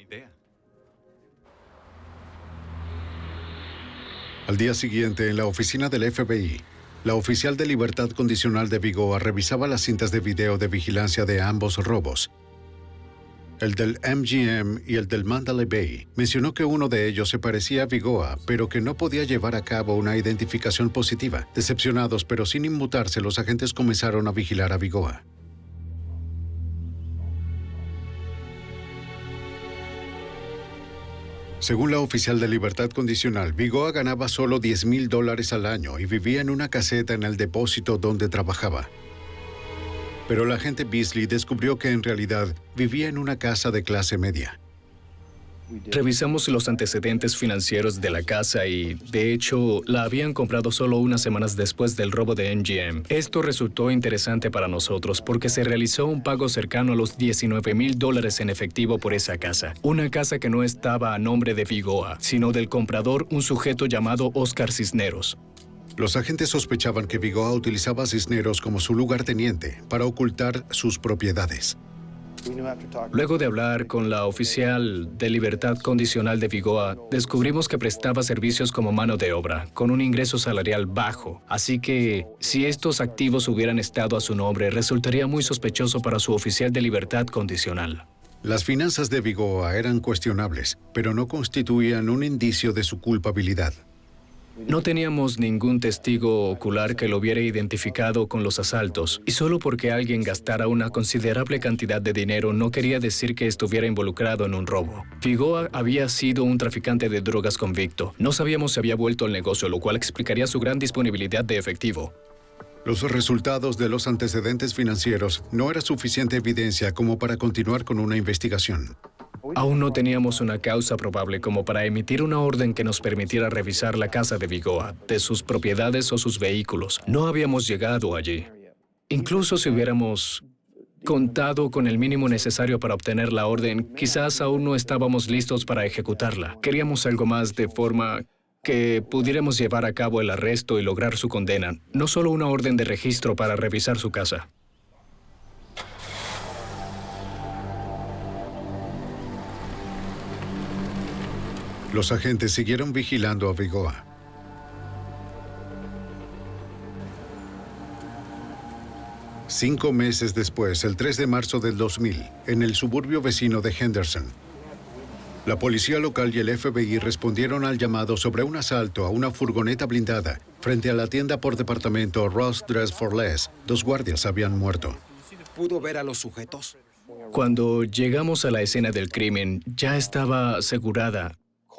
Al día siguiente, en la oficina del FBI, la oficial de libertad condicional de Vigoa revisaba las cintas de video de vigilancia de ambos robos. El del MGM y el del Mandalay Bay. Mencionó que uno de ellos se parecía a Vigoa, pero que no podía llevar a cabo una identificación positiva. Decepcionados, pero sin inmutarse, los agentes comenzaron a vigilar a Vigoa. Según la oficial de libertad condicional, Vigoa ganaba solo $10,000 al año y vivía en una caseta en el depósito donde trabajaba. Pero el agente Beasley descubrió que en realidad vivía en una casa de clase media. Revisamos los antecedentes financieros de la casa y, de hecho, la habían comprado solo unas semanas después del robo de MGM. Esto resultó interesante para nosotros porque se realizó un pago cercano a los $19,000 en efectivo por esa casa. Una casa que no estaba a nombre de Vigoa, sino del comprador, un sujeto llamado Oscar Cisneros. Los agentes sospechaban que Vigoa utilizaba a Cisneros como su lugarteniente para ocultar sus propiedades. Luego de hablar con la oficial de libertad condicional de Vigoa, descubrimos que prestaba servicios como mano de obra, con un ingreso salarial bajo. Así que, si estos activos hubieran estado a su nombre, resultaría muy sospechoso para su oficial de libertad condicional. Las finanzas de Vigoa eran cuestionables, pero no constituían un indicio de su culpabilidad. No teníamos ningún testigo ocular que lo hubiera identificado con los asaltos, y solo porque alguien gastara una considerable cantidad de dinero no quería decir que estuviera involucrado en un robo. Vigoa había sido un traficante de drogas convicto. No sabíamos si había vuelto al negocio, lo cual explicaría su gran disponibilidad de efectivo. Los resultados de los antecedentes financieros no eran suficiente evidencia como para continuar con una investigación. Aún no teníamos una causa probable como para emitir una orden que nos permitiera revisar la casa de Vigoa, de sus propiedades o sus vehículos. No habíamos llegado allí. Incluso si hubiéramos contado con el mínimo necesario para obtener la orden, quizás aún no estábamos listos para ejecutarla. Queríamos algo más de forma que pudiéramos llevar a cabo el arresto y lograr su condena, no solo una orden de registro para revisar su casa. Los agentes siguieron vigilando a Vigoa. Cinco meses después, el 3 de marzo del 2000, en el suburbio vecino de Henderson, la policía local y el FBI respondieron al llamado sobre un asalto a una furgoneta blindada frente a la tienda por departamento Ross Dress for Less. 2 guardias habían muerto. ¿Pudo ver a los sujetos? Cuando llegamos a la escena del crimen, ya estaba asegurada.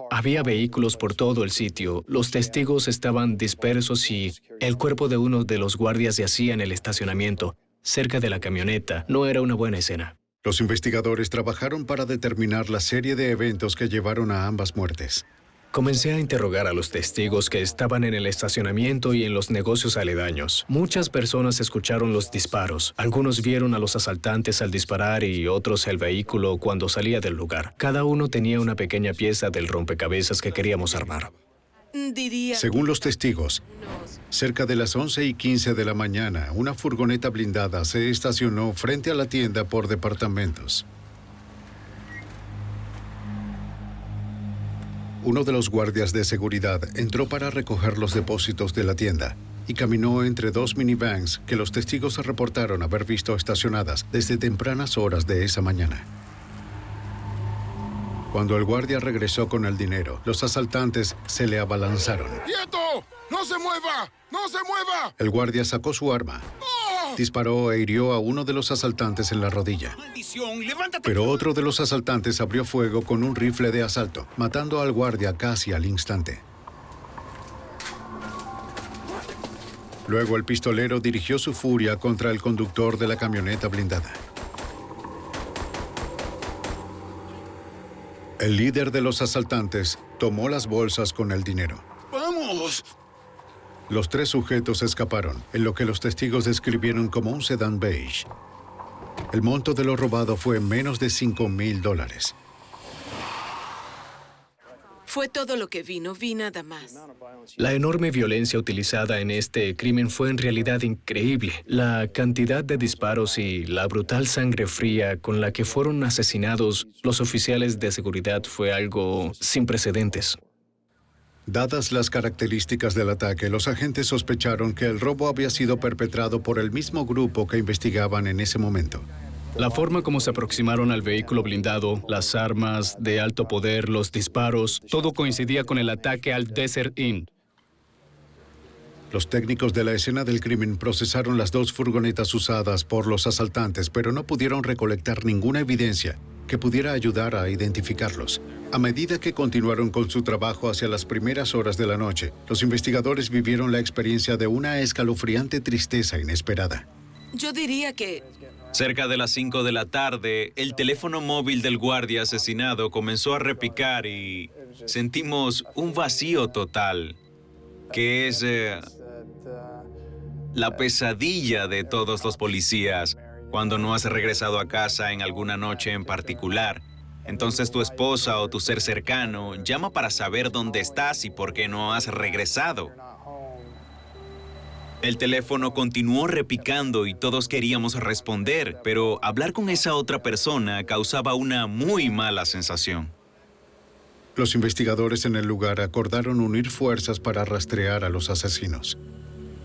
Había vehículos por todo el sitio, los testigos estaban dispersos y el cuerpo de uno de los guardias yacía en el estacionamiento, cerca de la camioneta. No era una buena escena. Los investigadores trabajaron para determinar la serie de eventos que llevaron a ambas muertes. Comencé a interrogar a los testigos que estaban en el estacionamiento y en los negocios aledaños. Muchas personas escucharon los disparos. Algunos vieron a los asaltantes al disparar y otros el vehículo cuando salía del lugar. Cada uno tenía una pequeña pieza del rompecabezas que queríamos armar. Según los testigos, cerca de las 11:15 de la mañana, una furgoneta blindada se estacionó frente a la tienda por departamentos. Uno de los guardias de seguridad entró para recoger los depósitos de la tienda y caminó entre 2 minivans que los testigos reportaron haber visto estacionadas desde tempranas horas de esa mañana. Cuando el guardia regresó con el dinero, los asaltantes se le abalanzaron. ¡Quieto! ¡No se mueva! ¡No se mueva! El guardia sacó su arma, disparó e hirió a uno de los asaltantes en la rodilla. ¡Maldición! ¡Levántate! Pero otro de los asaltantes abrió fuego con un rifle de asalto, matando al guardia casi al instante. Luego el pistolero dirigió su furia contra el conductor de la camioneta blindada. El líder de los asaltantes tomó las bolsas con el dinero. ¡Vamos! Los 3 sujetos escaparon, en lo que los testigos describieron como un sedán beige. El monto de lo robado fue menos de $5,000. Fue todo lo que vi nada más. La enorme violencia utilizada en este crimen fue en realidad increíble. La cantidad de disparos y la brutal sangre fría con la que fueron asesinados los oficiales de seguridad fue algo sin precedentes. Dadas las características del ataque, los agentes sospecharon que el robo había sido perpetrado por el mismo grupo que investigaban en ese momento. La forma como se aproximaron al vehículo blindado, las armas de alto poder, los disparos, todo coincidía con el ataque al Desert Inn. Los técnicos de la escena del crimen procesaron las 2 furgonetas usadas por los asaltantes, pero no pudieron recolectar ninguna evidencia que pudiera ayudar a identificarlos. A medida que continuaron con su trabajo hacia las primeras horas de la noche, los investigadores vivieron la experiencia de una escalofriante tristeza inesperada. Yo diría que... Cerca de las 5 de la tarde, el teléfono móvil del guardia asesinado comenzó a repicar y sentimos un vacío total, que es la pesadilla de todos los policías cuando no has regresado a casa en alguna noche en particular. Entonces tu esposa o tu ser cercano llama para saber dónde estás y por qué no has regresado. El teléfono continuó repicando y todos queríamos responder, pero hablar con esa otra persona causaba una muy mala sensación. Los investigadores en el lugar acordaron unir fuerzas para rastrear a los asesinos.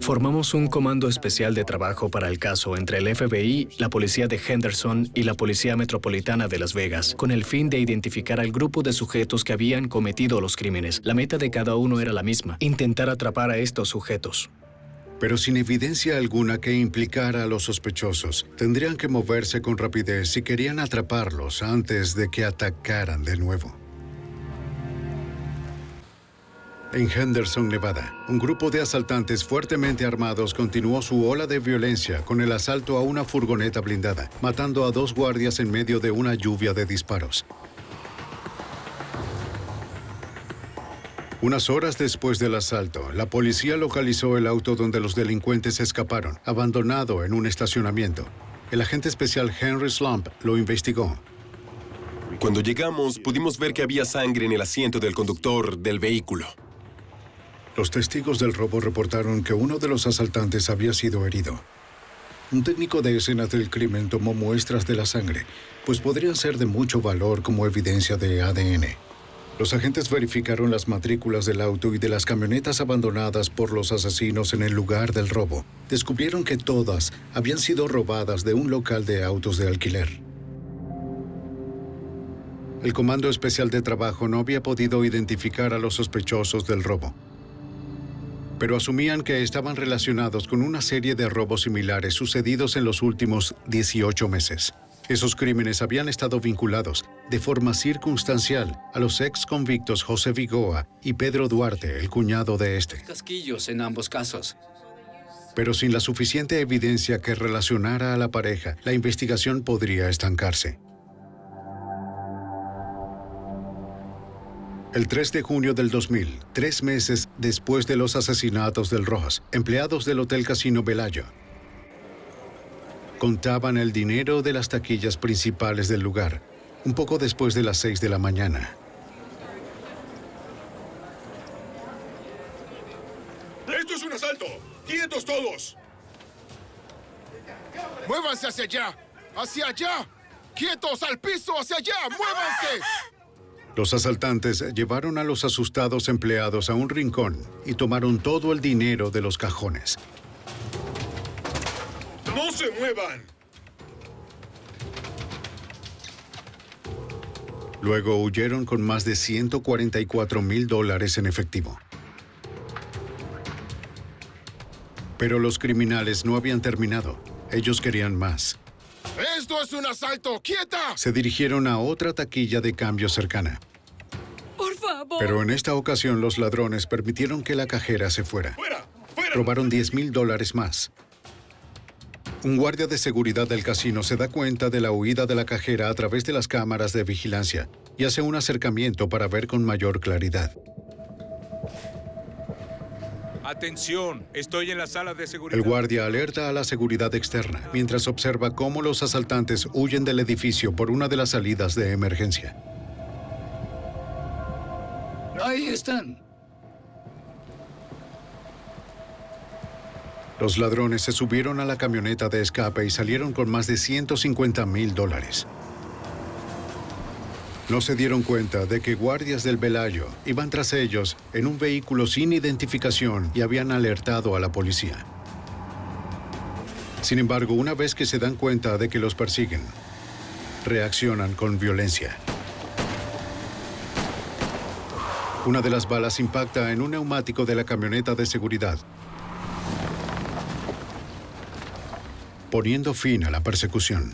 Formamos un comando especial de trabajo para el caso entre el FBI, la policía de Henderson y la Policía Metropolitana de Las Vegas, con el fin de identificar al grupo de sujetos que habían cometido los crímenes. La meta de cada uno era la misma: intentar atrapar a estos sujetos. Pero sin evidencia alguna que implicara a los sospechosos, tendrían que moverse con rapidez si querían atraparlos antes de que atacaran de nuevo. En Henderson, Nevada, un grupo de asaltantes fuertemente armados continuó su ola de violencia con el asalto a una furgoneta blindada, matando a 2 guardias en medio de una lluvia de disparos. Unas horas después del asalto, la policía localizó el auto donde los delincuentes escaparon, abandonado en un estacionamiento. El agente especial Henry Slump lo investigó. Cuando llegamos, pudimos ver que había sangre en el asiento del conductor del vehículo. Los testigos del robo reportaron que uno de los asaltantes había sido herido. Un técnico de escena del crimen tomó muestras de la sangre, pues podrían ser de mucho valor como evidencia de ADN. Los agentes verificaron las matrículas del auto y de las camionetas abandonadas por los asesinos en el lugar del robo. Descubrieron que todas habían sido robadas de un local de autos de alquiler. El Comando Especial de Trabajo no había podido identificar a los sospechosos del robo, pero asumían que estaban relacionados con una serie de robos similares sucedidos en los últimos 18 meses. Esos crímenes habían estado vinculados, de forma circunstancial, a los ex convictos José Vigoa y Pedro Duarte, el cuñado de este. Casquillos en ambos casos. Pero sin la suficiente evidencia que relacionara a la pareja, la investigación podría estancarse. El 3 de junio del 2000, 3 meses después de los asesinatos del Rojas, empleados del Hotel Casino Bellagio contaban el dinero de las taquillas principales del lugar, un poco después de las 6 de la mañana. ¡Esto es un asalto! ¡Quietos todos! ¡Muévanse hacia allá! ¡Hacia allá! ¡Quietos! ¡Al piso! ¡Hacia allá! ¡Muévanse! Los asaltantes llevaron a los asustados empleados a un rincón y tomaron todo el dinero de los cajones. ¡No se muevan! Luego huyeron con más de $144,000 en efectivo. Pero los criminales no habían terminado. Ellos querían más. ¡Esto es un asalto! ¡Quieta! Se dirigieron a otra taquilla de cambio cercana. ¡Por favor! Pero en esta ocasión los ladrones permitieron que la cajera se fuera. Robaron $10,000 más. Un guardia de seguridad del casino se da cuenta de la huida de la cajera a través de las cámaras de vigilancia y hace un acercamiento para ver con mayor claridad. Atención, estoy en la sala de seguridad. El guardia alerta a la seguridad externa mientras observa cómo los asaltantes huyen del edificio por una de las salidas de emergencia. Ahí están. Los ladrones se subieron a la camioneta de escape y salieron con más de $150,000. No se dieron cuenta de que guardias del Bellagio iban tras ellos en un vehículo sin identificación y habían alertado a la policía. Sin embargo, una vez que se dan cuenta de que los persiguen, reaccionan con violencia. Una de las balas impacta en un neumático de la camioneta de seguridad, poniendo fin a la persecución.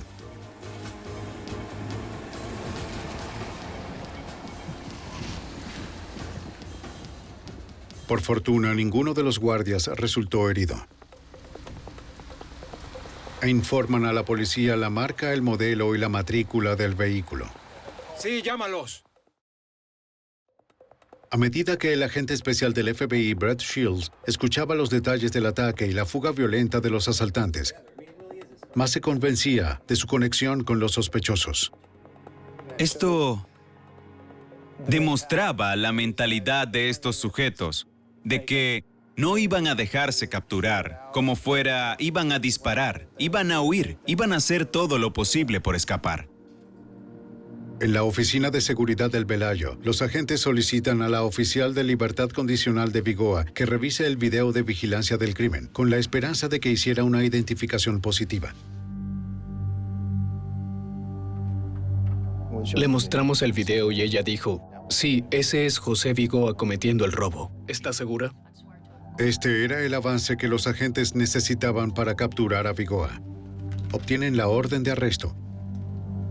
Por fortuna, ninguno de los guardias resultó herido. E informan a la policía la marca, el modelo y la matrícula del vehículo. Sí, llámalos. A medida que el agente especial del FBI, Brett Shields, escuchaba los detalles del ataque y la fuga violenta de los asaltantes, más se convencía de su conexión con los sospechosos. Esto demostraba la mentalidad de estos sujetos, de que no iban a dejarse capturar. Como fuera, iban a disparar, iban a huir, iban a hacer todo lo posible por escapar. En la oficina de seguridad del Bellagio, los agentes solicitan a la oficial de libertad condicional de Vigoa que revise el video de vigilancia del crimen, con la esperanza de que hiciera una identificación positiva. Le mostramos el video y ella dijo, sí, ese es José Vigoa cometiendo el robo. ¿Está segura? Este era el avance que los agentes necesitaban para capturar a Vigoa. Obtienen la orden de arresto,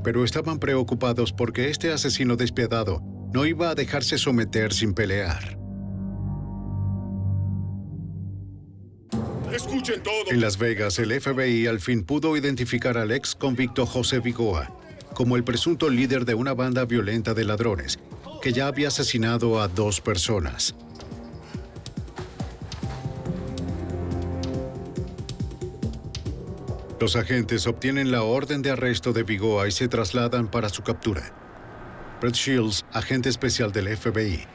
pero estaban preocupados porque este asesino despiadado no iba a dejarse someter sin pelear. ¡Escuchen todo! En Las Vegas, el FBI al fin pudo identificar al ex convicto José Vigoa como el presunto líder de una banda violenta de ladrones que ya había asesinado a 2 personas. Los agentes obtienen la orden de arresto de Vigoa y se trasladan para su captura. Brett Shields, agente especial del FBI.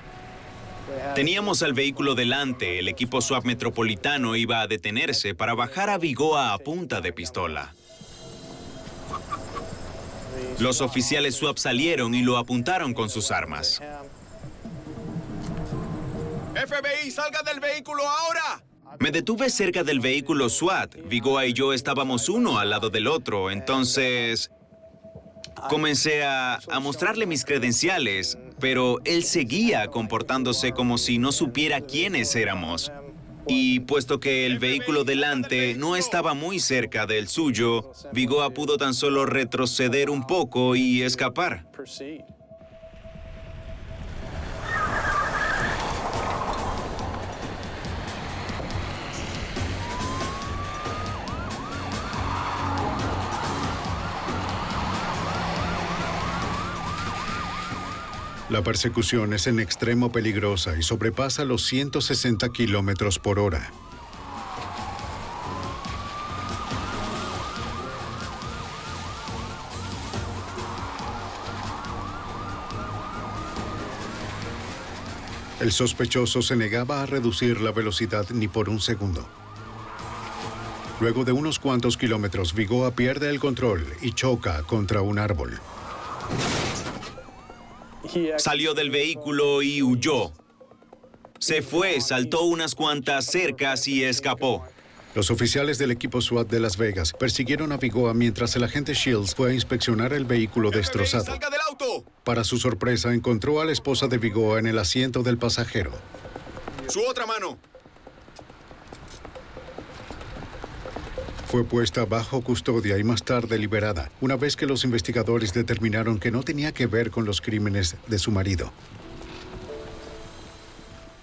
Teníamos al vehículo delante. El equipo SWAT metropolitano iba a detenerse para bajar a Vigoa a punta de pistola. Los oficiales SWAT salieron y lo apuntaron con sus armas. FBI, salga del vehículo ahora. Me detuve cerca del vehículo SWAT. Vigoa y yo estábamos uno al lado del otro, entonces comencé a mostrarle mis credenciales, pero él seguía comportándose como si no supiera quiénes éramos. Y puesto que el vehículo delante no estaba muy cerca del suyo, Vigoa pudo tan solo retroceder un poco y escapar. La persecución es en extremo peligrosa y sobrepasa los 160 kilómetros por hora. El sospechoso se negaba a reducir la velocidad ni por un segundo. Luego de unos cuantos kilómetros, Vigoa pierde el control y choca contra un árbol. Salió del vehículo y huyó. Se fue, saltó unas cuantas cercas y escapó. Los oficiales del equipo SWAT de Las Vegas persiguieron a Vigoa mientras el agente Shields fue a inspeccionar el vehículo destrozado. ¡Salga del auto! Para su sorpresa, encontró a la esposa de Vigoa en el asiento del pasajero. ¡Su otra mano! Fue puesta bajo custodia y más tarde liberada, una vez que los investigadores determinaron que no tenía que ver con los crímenes de su marido.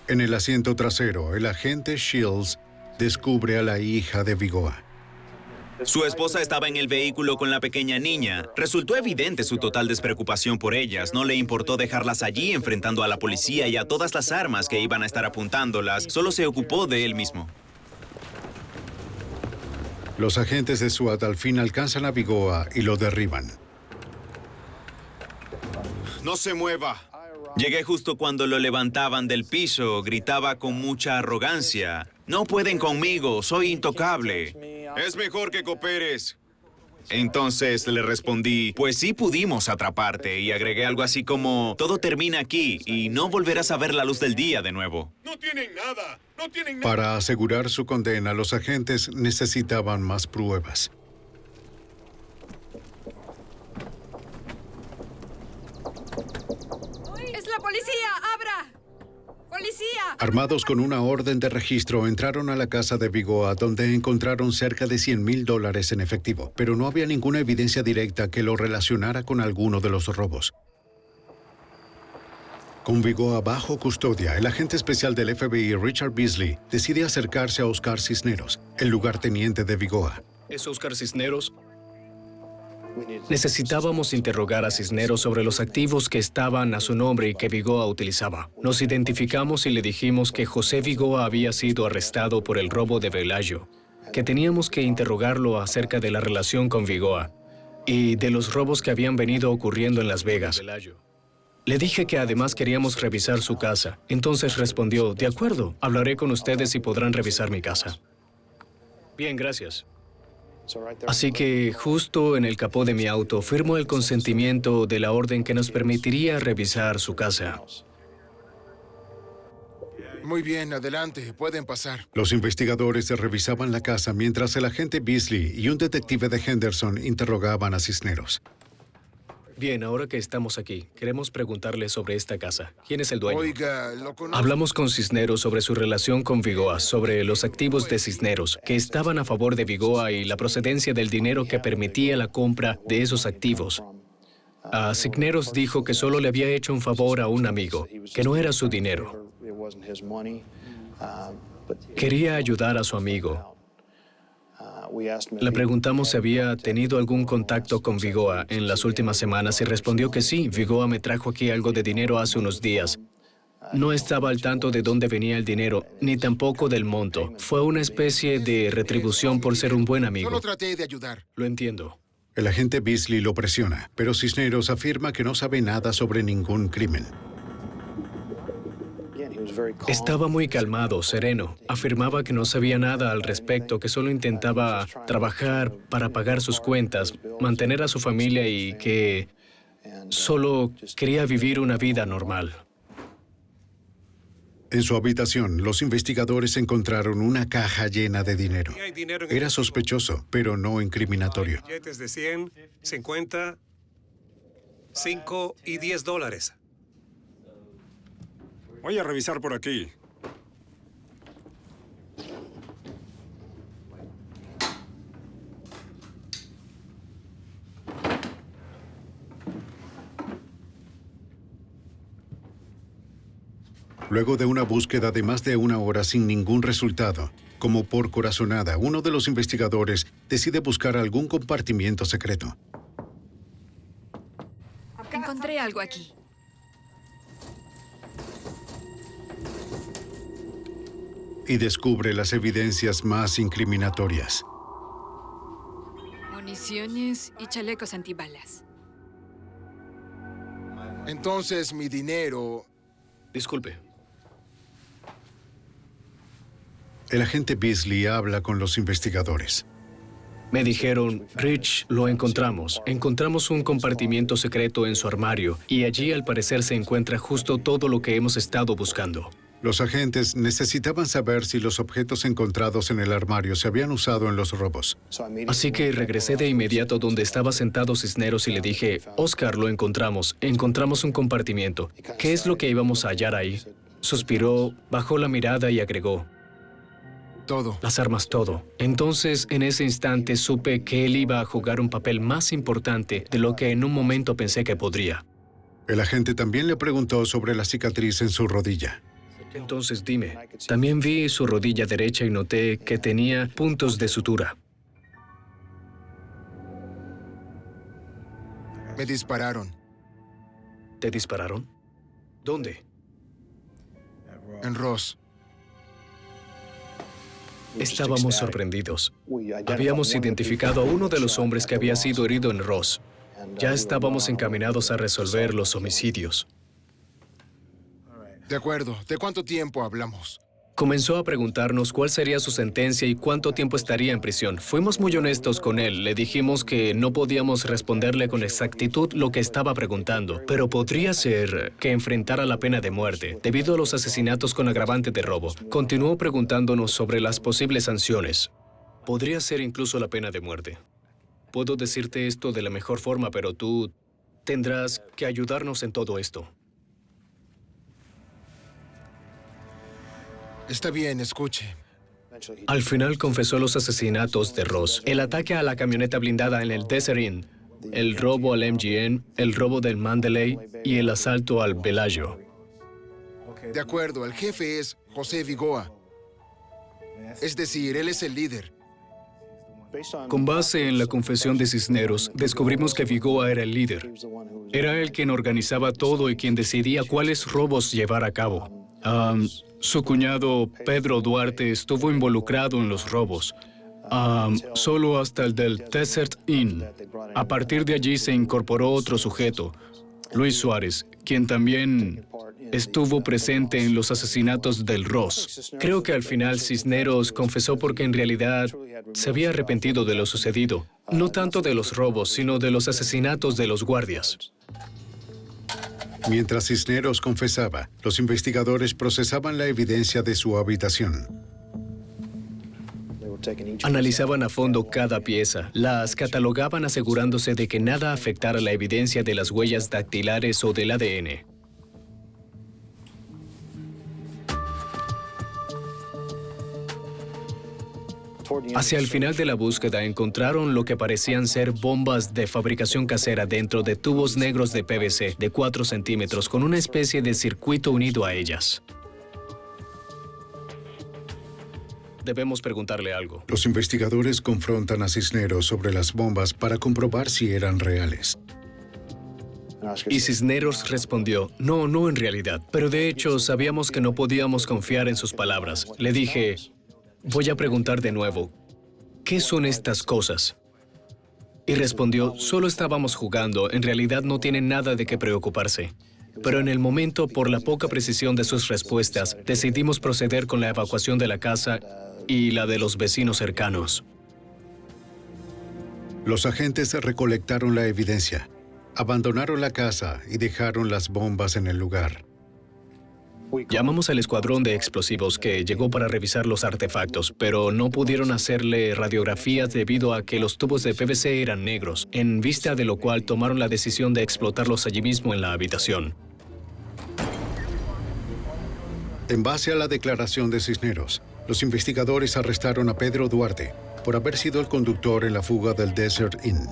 En el asiento trasero, el agente Shields descubre a la hija de Vigoa. Su esposa estaba en el vehículo con la pequeña niña. Resultó evidente su total despreocupación por ellas. No le importó dejarlas allí enfrentando a la policía y a todas las armas que iban a estar apuntándolas. Solo se ocupó de él mismo. Los agentes de SWAT al fin alcanzan a Vigoa y lo derriban. ¡No se mueva! Llegué justo cuando lo levantaban del piso. Gritaba con mucha arrogancia. No pueden conmigo, soy intocable. Es mejor que cooperes. Entonces le respondí, pues sí pudimos atraparte, y agregué algo así como, todo termina aquí y no volverás a ver la luz del día de nuevo. ¡No tienen nada! ¡No tienen nada! Para asegurar su condena, los agentes necesitaban más pruebas. ¡Es la policía! ¡Abra! ¡Policía! Armados con una orden de registro, entraron a la casa de Vigoa, donde encontraron cerca de $100,000 en efectivo, pero no había ninguna evidencia directa que lo relacionara con alguno de los robos. Con Vigoa bajo custodia, el agente especial del FBI, Richard Beasley, decide acercarse a Oscar Cisneros, el lugarteniente de Vigoa. ¿Es Oscar Cisneros? Necesitábamos interrogar a Cisneros sobre los activos que estaban a su nombre y que Vigoa utilizaba. Nos identificamos y le dijimos que José Vigoa había sido arrestado por el robo de Bellagio, que teníamos que interrogarlo acerca de la relación con Vigoa y de los robos que habían venido ocurriendo en Las Vegas. Le dije que además queríamos revisar su casa. Entonces respondió, de acuerdo, hablaré con ustedes y podrán revisar mi casa. Bien, gracias. Así que, justo en el capó de mi auto, firmo el consentimiento de la orden que nos permitiría revisar su casa. Muy bien, adelante, pueden pasar. Los investigadores revisaban la casa mientras el agente Beasley y un detective de Henderson interrogaban a Cisneros. Bien, ahora que estamos aquí, queremos preguntarle sobre esta casa. ¿Quién es el dueño? Oiga, lo conozco. Hablamos con Cisneros sobre su relación con Vigoa, sobre los activos de Cisneros, que estaban a favor de Vigoa y la procedencia del dinero que permitía la compra de esos activos. Cisneros dijo que solo le había hecho un favor a un amigo, que no era su dinero. Quería ayudar a su amigo. Le preguntamos si había tenido algún contacto con Vigoa en las últimas semanas y respondió que sí. Vigoa me trajo aquí algo de dinero hace unos días. No estaba al tanto de dónde venía el dinero, ni tampoco del monto. Fue una especie de retribución por ser un buen amigo. Solo traté de ayudar. Lo entiendo. El agente Beasley lo presiona, pero Cisneros afirma que no sabe nada sobre ningún crimen. Estaba muy calmado, sereno. Afirmaba que no sabía nada al respecto, que solo intentaba trabajar para pagar sus cuentas, mantener a su familia y que solo quería vivir una vida normal. En su habitación, los investigadores encontraron una caja llena de dinero. Era sospechoso, pero no incriminatorio. Billetes de 100, 50, 5 y $10. Voy a revisar por aquí. Luego de una búsqueda de más de una hora sin ningún resultado, como por corazonada, uno de los investigadores decide buscar algún compartimiento secreto. Encontré algo aquí. Y descubre las evidencias más incriminatorias. Municiones y chalecos antibalas. Entonces, mi dinero... Disculpe. El agente Beasley habla con los investigadores. Me dijeron, Rich, lo encontramos. Encontramos un compartimiento secreto en su armario y allí al parecer se encuentra justo todo lo que hemos estado buscando. Los agentes necesitaban saber si los objetos encontrados en el armario se habían usado en los robos. Así que regresé de inmediato donde estaba sentado Cisneros y le dije, Oscar, lo encontramos. Encontramos un compartimiento. ¿Qué es lo que íbamos a hallar ahí? Suspiró, bajó la mirada y agregó. Todo. Las armas, todo. Entonces, en ese instante, supe que él iba a jugar un papel más importante de lo que en un momento pensé que podría. El agente también le preguntó sobre la cicatriz en su rodilla. Entonces, dime, también vi su rodilla derecha y noté que tenía puntos de sutura. Me dispararon. ¿Te dispararon? ¿Dónde? En Ross. Estábamos sorprendidos. Habíamos identificado a uno de los hombres que había sido herido en Ross. Ya estábamos encaminados a resolver los homicidios. De acuerdo. ¿De cuánto tiempo hablamos? Comenzó a preguntarnos cuál sería su sentencia y cuánto tiempo estaría en prisión. Fuimos muy honestos con él. Le dijimos que no podíamos responderle con exactitud lo que estaba preguntando, pero podría ser que enfrentara la pena de muerte debido a los asesinatos con agravante de robo. Continuó preguntándonos sobre las posibles sanciones. Podría ser incluso la pena de muerte. Puedo decirte esto de la mejor forma, pero tú tendrás que ayudarnos en todo esto. Está bien, escuche. Al final confesó los asesinatos de Ross, el ataque a la camioneta blindada en el Desert Inn, el robo al MGM, el robo del Mandalay y el asalto al Bellagio. De acuerdo, el jefe es José Vigoa. Es decir, él es el líder. Con base en la confesión de Cisneros, descubrimos que Vigoa era el líder. Era él quien organizaba todo y quien decidía cuáles robos llevar a cabo. Su cuñado, Pedro Duarte, estuvo involucrado en los robos. Solo hasta el del Desert Inn. A partir de allí se incorporó otro sujeto, Luis Suárez, quien también estuvo presente en los asesinatos del Ross. Creo que al final Cisneros confesó porque en realidad se había arrepentido de lo sucedido. No tanto de los robos, sino de los asesinatos de los guardias. Mientras Cisneros confesaba, los investigadores procesaban la evidencia de su habitación. Analizaban a fondo cada pieza, las catalogaban asegurándose de que nada afectara la evidencia de las huellas dactilares o del ADN. Hacia el final de la búsqueda encontraron lo que parecían ser bombas de fabricación casera dentro de tubos negros de PVC de 4 centímetros con una especie de circuito unido a ellas. Debemos preguntarle algo. Los investigadores confrontan a Cisneros sobre las bombas para comprobar si eran reales. Y Cisneros respondió, no en realidad. Pero de hecho sabíamos que no podíamos confiar en sus palabras. Le dije, voy a preguntar de nuevo, ¿qué son estas cosas? Y respondió, solo estábamos jugando, en realidad no tienen nada de qué preocuparse. Pero en el momento, por la poca precisión de sus respuestas, decidimos proceder con la evacuación de la casa y la de los vecinos cercanos. Los agentes recolectaron la evidencia, abandonaron la casa y dejaron las bombas en el lugar. Llamamos al escuadrón de explosivos que llegó para revisar los artefactos, pero no pudieron hacerle radiografías debido a que los tubos de PVC eran negros, en vista de lo cual tomaron la decisión de explotarlos allí mismo en la habitación. En base a la declaración de Cisneros, los investigadores arrestaron a Pedro Duarte por haber sido el conductor en la fuga del Desert Inn.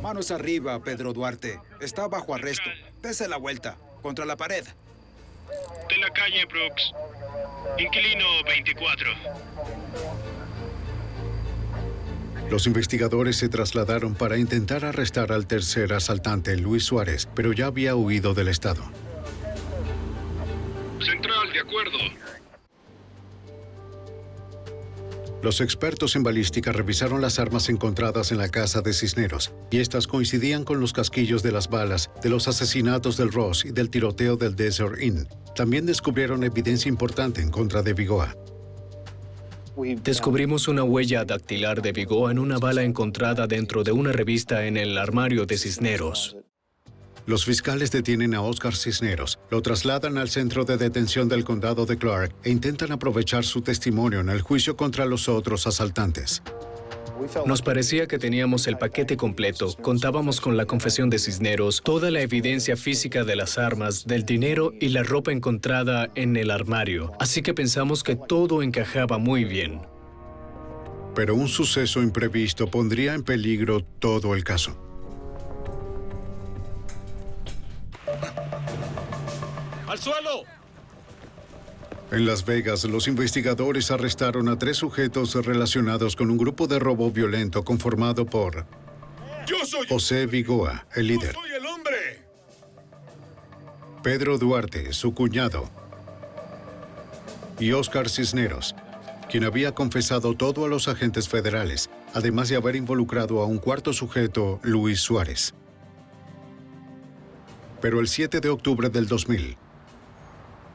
Manos arriba, Pedro Duarte. Está bajo arresto. Dese la vuelta, contra la pared. De la calle Brooks. Inquilino 24. Los investigadores se trasladaron para intentar arrestar al tercer asaltante, Luis Suárez, pero ya había huido del estado. Central, de acuerdo. Los expertos en balística revisaron las armas encontradas en la casa de Cisneros, y estas coincidían con los casquillos de las balas de los asesinatos del Ross y del tiroteo del Desert Inn. También descubrieron evidencia importante en contra de Vigoa. Descubrimos una huella dactilar de Vigoa en una bala encontrada dentro de una revista en el armario de Cisneros. Los fiscales detienen a Oscar Cisneros, lo trasladan al centro de detención del condado de Clark e intentan aprovechar su testimonio en el juicio contra los otros asaltantes. Nos parecía que teníamos el paquete completo. Contábamos con la confesión de Cisneros, toda la evidencia física de las armas, del dinero y la ropa encontrada en el armario. Así que pensamos que todo encajaba muy bien. Pero un suceso imprevisto pondría en peligro todo el caso. ¡Al suelo! En Las Vegas, los investigadores arrestaron a 3 sujetos relacionados con un grupo de robo violento conformado por José Vigoa, el líder, ¡Soy el hombre! Pedro Duarte, su cuñado, y Oscar Cisneros, quien había confesado todo a los agentes federales, además de haber involucrado a un cuarto sujeto, Luis Suárez. Pero el 7 de octubre del 2000,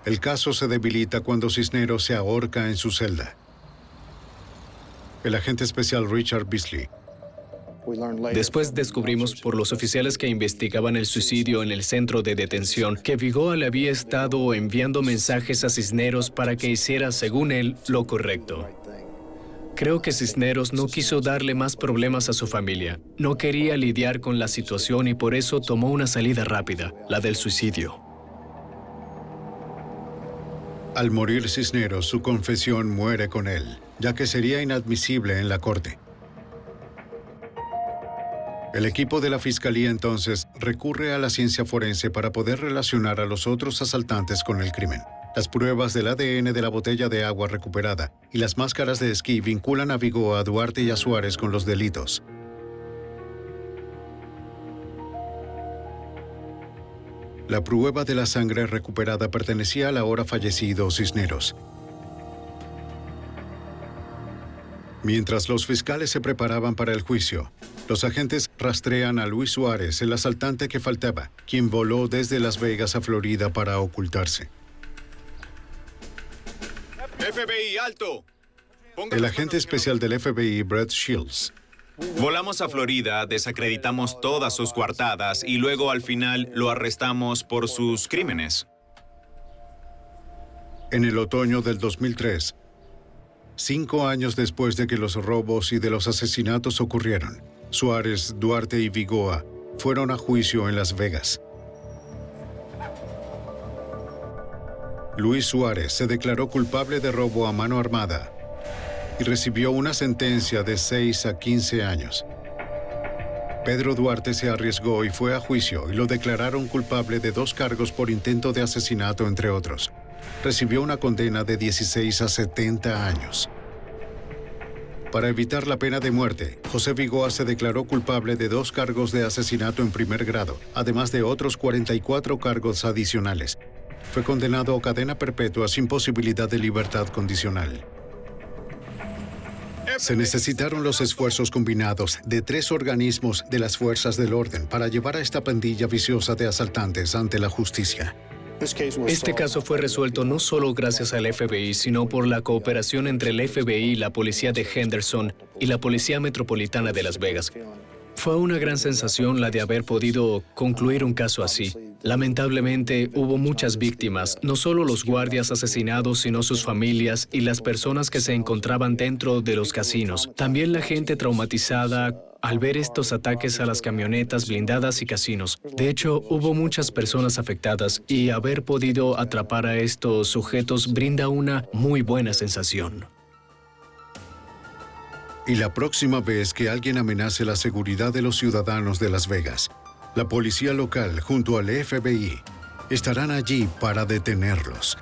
el caso se debilita cuando Cisneros se ahorca en su celda. El agente especial Richard Beasley. Después descubrimos por los oficiales que investigaban el suicidio en el centro de detención que Vigoa le había estado enviando mensajes a Cisneros para que hiciera, según él, lo correcto. Creo que Cisneros no quiso darle más problemas a su familia. No quería lidiar con la situación y por eso tomó una salida rápida, la del suicidio. Al morir Cisneros, su confesión muere con él, ya que sería inadmisible en la corte. El equipo de la fiscalía entonces recurre a la ciencia forense para poder relacionar a los otros asaltantes con el crimen. Las pruebas del ADN de la botella de agua recuperada y las máscaras de esquí vinculan a Vigoa, a Duarte y a Suárez con los delitos. La prueba de la sangre recuperada pertenecía al ahora fallecido Cisneros. Mientras los fiscales se preparaban para el juicio, los agentes rastrean a Luis Suárez, el asaltante que faltaba, quien voló desde Las Vegas a Florida para ocultarse. FBI, alto. El agente especial del FBI, Brett Shields. Volamos a Florida, desacreditamos todas sus coartadas y luego al final lo arrestamos por sus crímenes. En el otoño del 2003, 5 años después de que los robos y de los asesinatos ocurrieron, Suárez, Duarte y Vigoa fueron a juicio en Las Vegas. Luis Suárez se declaró culpable de robo a mano armada y recibió una sentencia de 6 a 15 años. Pedro Duarte se arriesgó y fue a juicio y lo declararon culpable de 2 cargos por intento de asesinato, entre otros. Recibió una condena de 16 a 70 años. Para evitar la pena de muerte, José Vigoa se declaró culpable de 2 cargos de asesinato en primer grado, además de otros 44 cargos adicionales. Fue condenado a cadena perpetua sin posibilidad de libertad condicional. Se necesitaron los esfuerzos combinados de 3 organismos de las fuerzas del orden para llevar a esta pandilla viciosa de asaltantes ante la justicia. Este caso fue resuelto no solo gracias al FBI, sino por la cooperación entre el FBI, la policía de Henderson y la Policía Metropolitana de Las Vegas. Fue una gran sensación la de haber podido concluir un caso así. Lamentablemente, hubo muchas víctimas, no solo los guardias asesinados, sino sus familias y las personas que se encontraban dentro de los casinos. También la gente traumatizada al ver estos ataques a las camionetas blindadas y casinos. De hecho, hubo muchas personas afectadas y haber podido atrapar a estos sujetos brinda una muy buena sensación. Y la próxima vez que alguien amenace la seguridad de los ciudadanos de Las Vegas, la policía local junto al FBI estarán allí para detenerlos.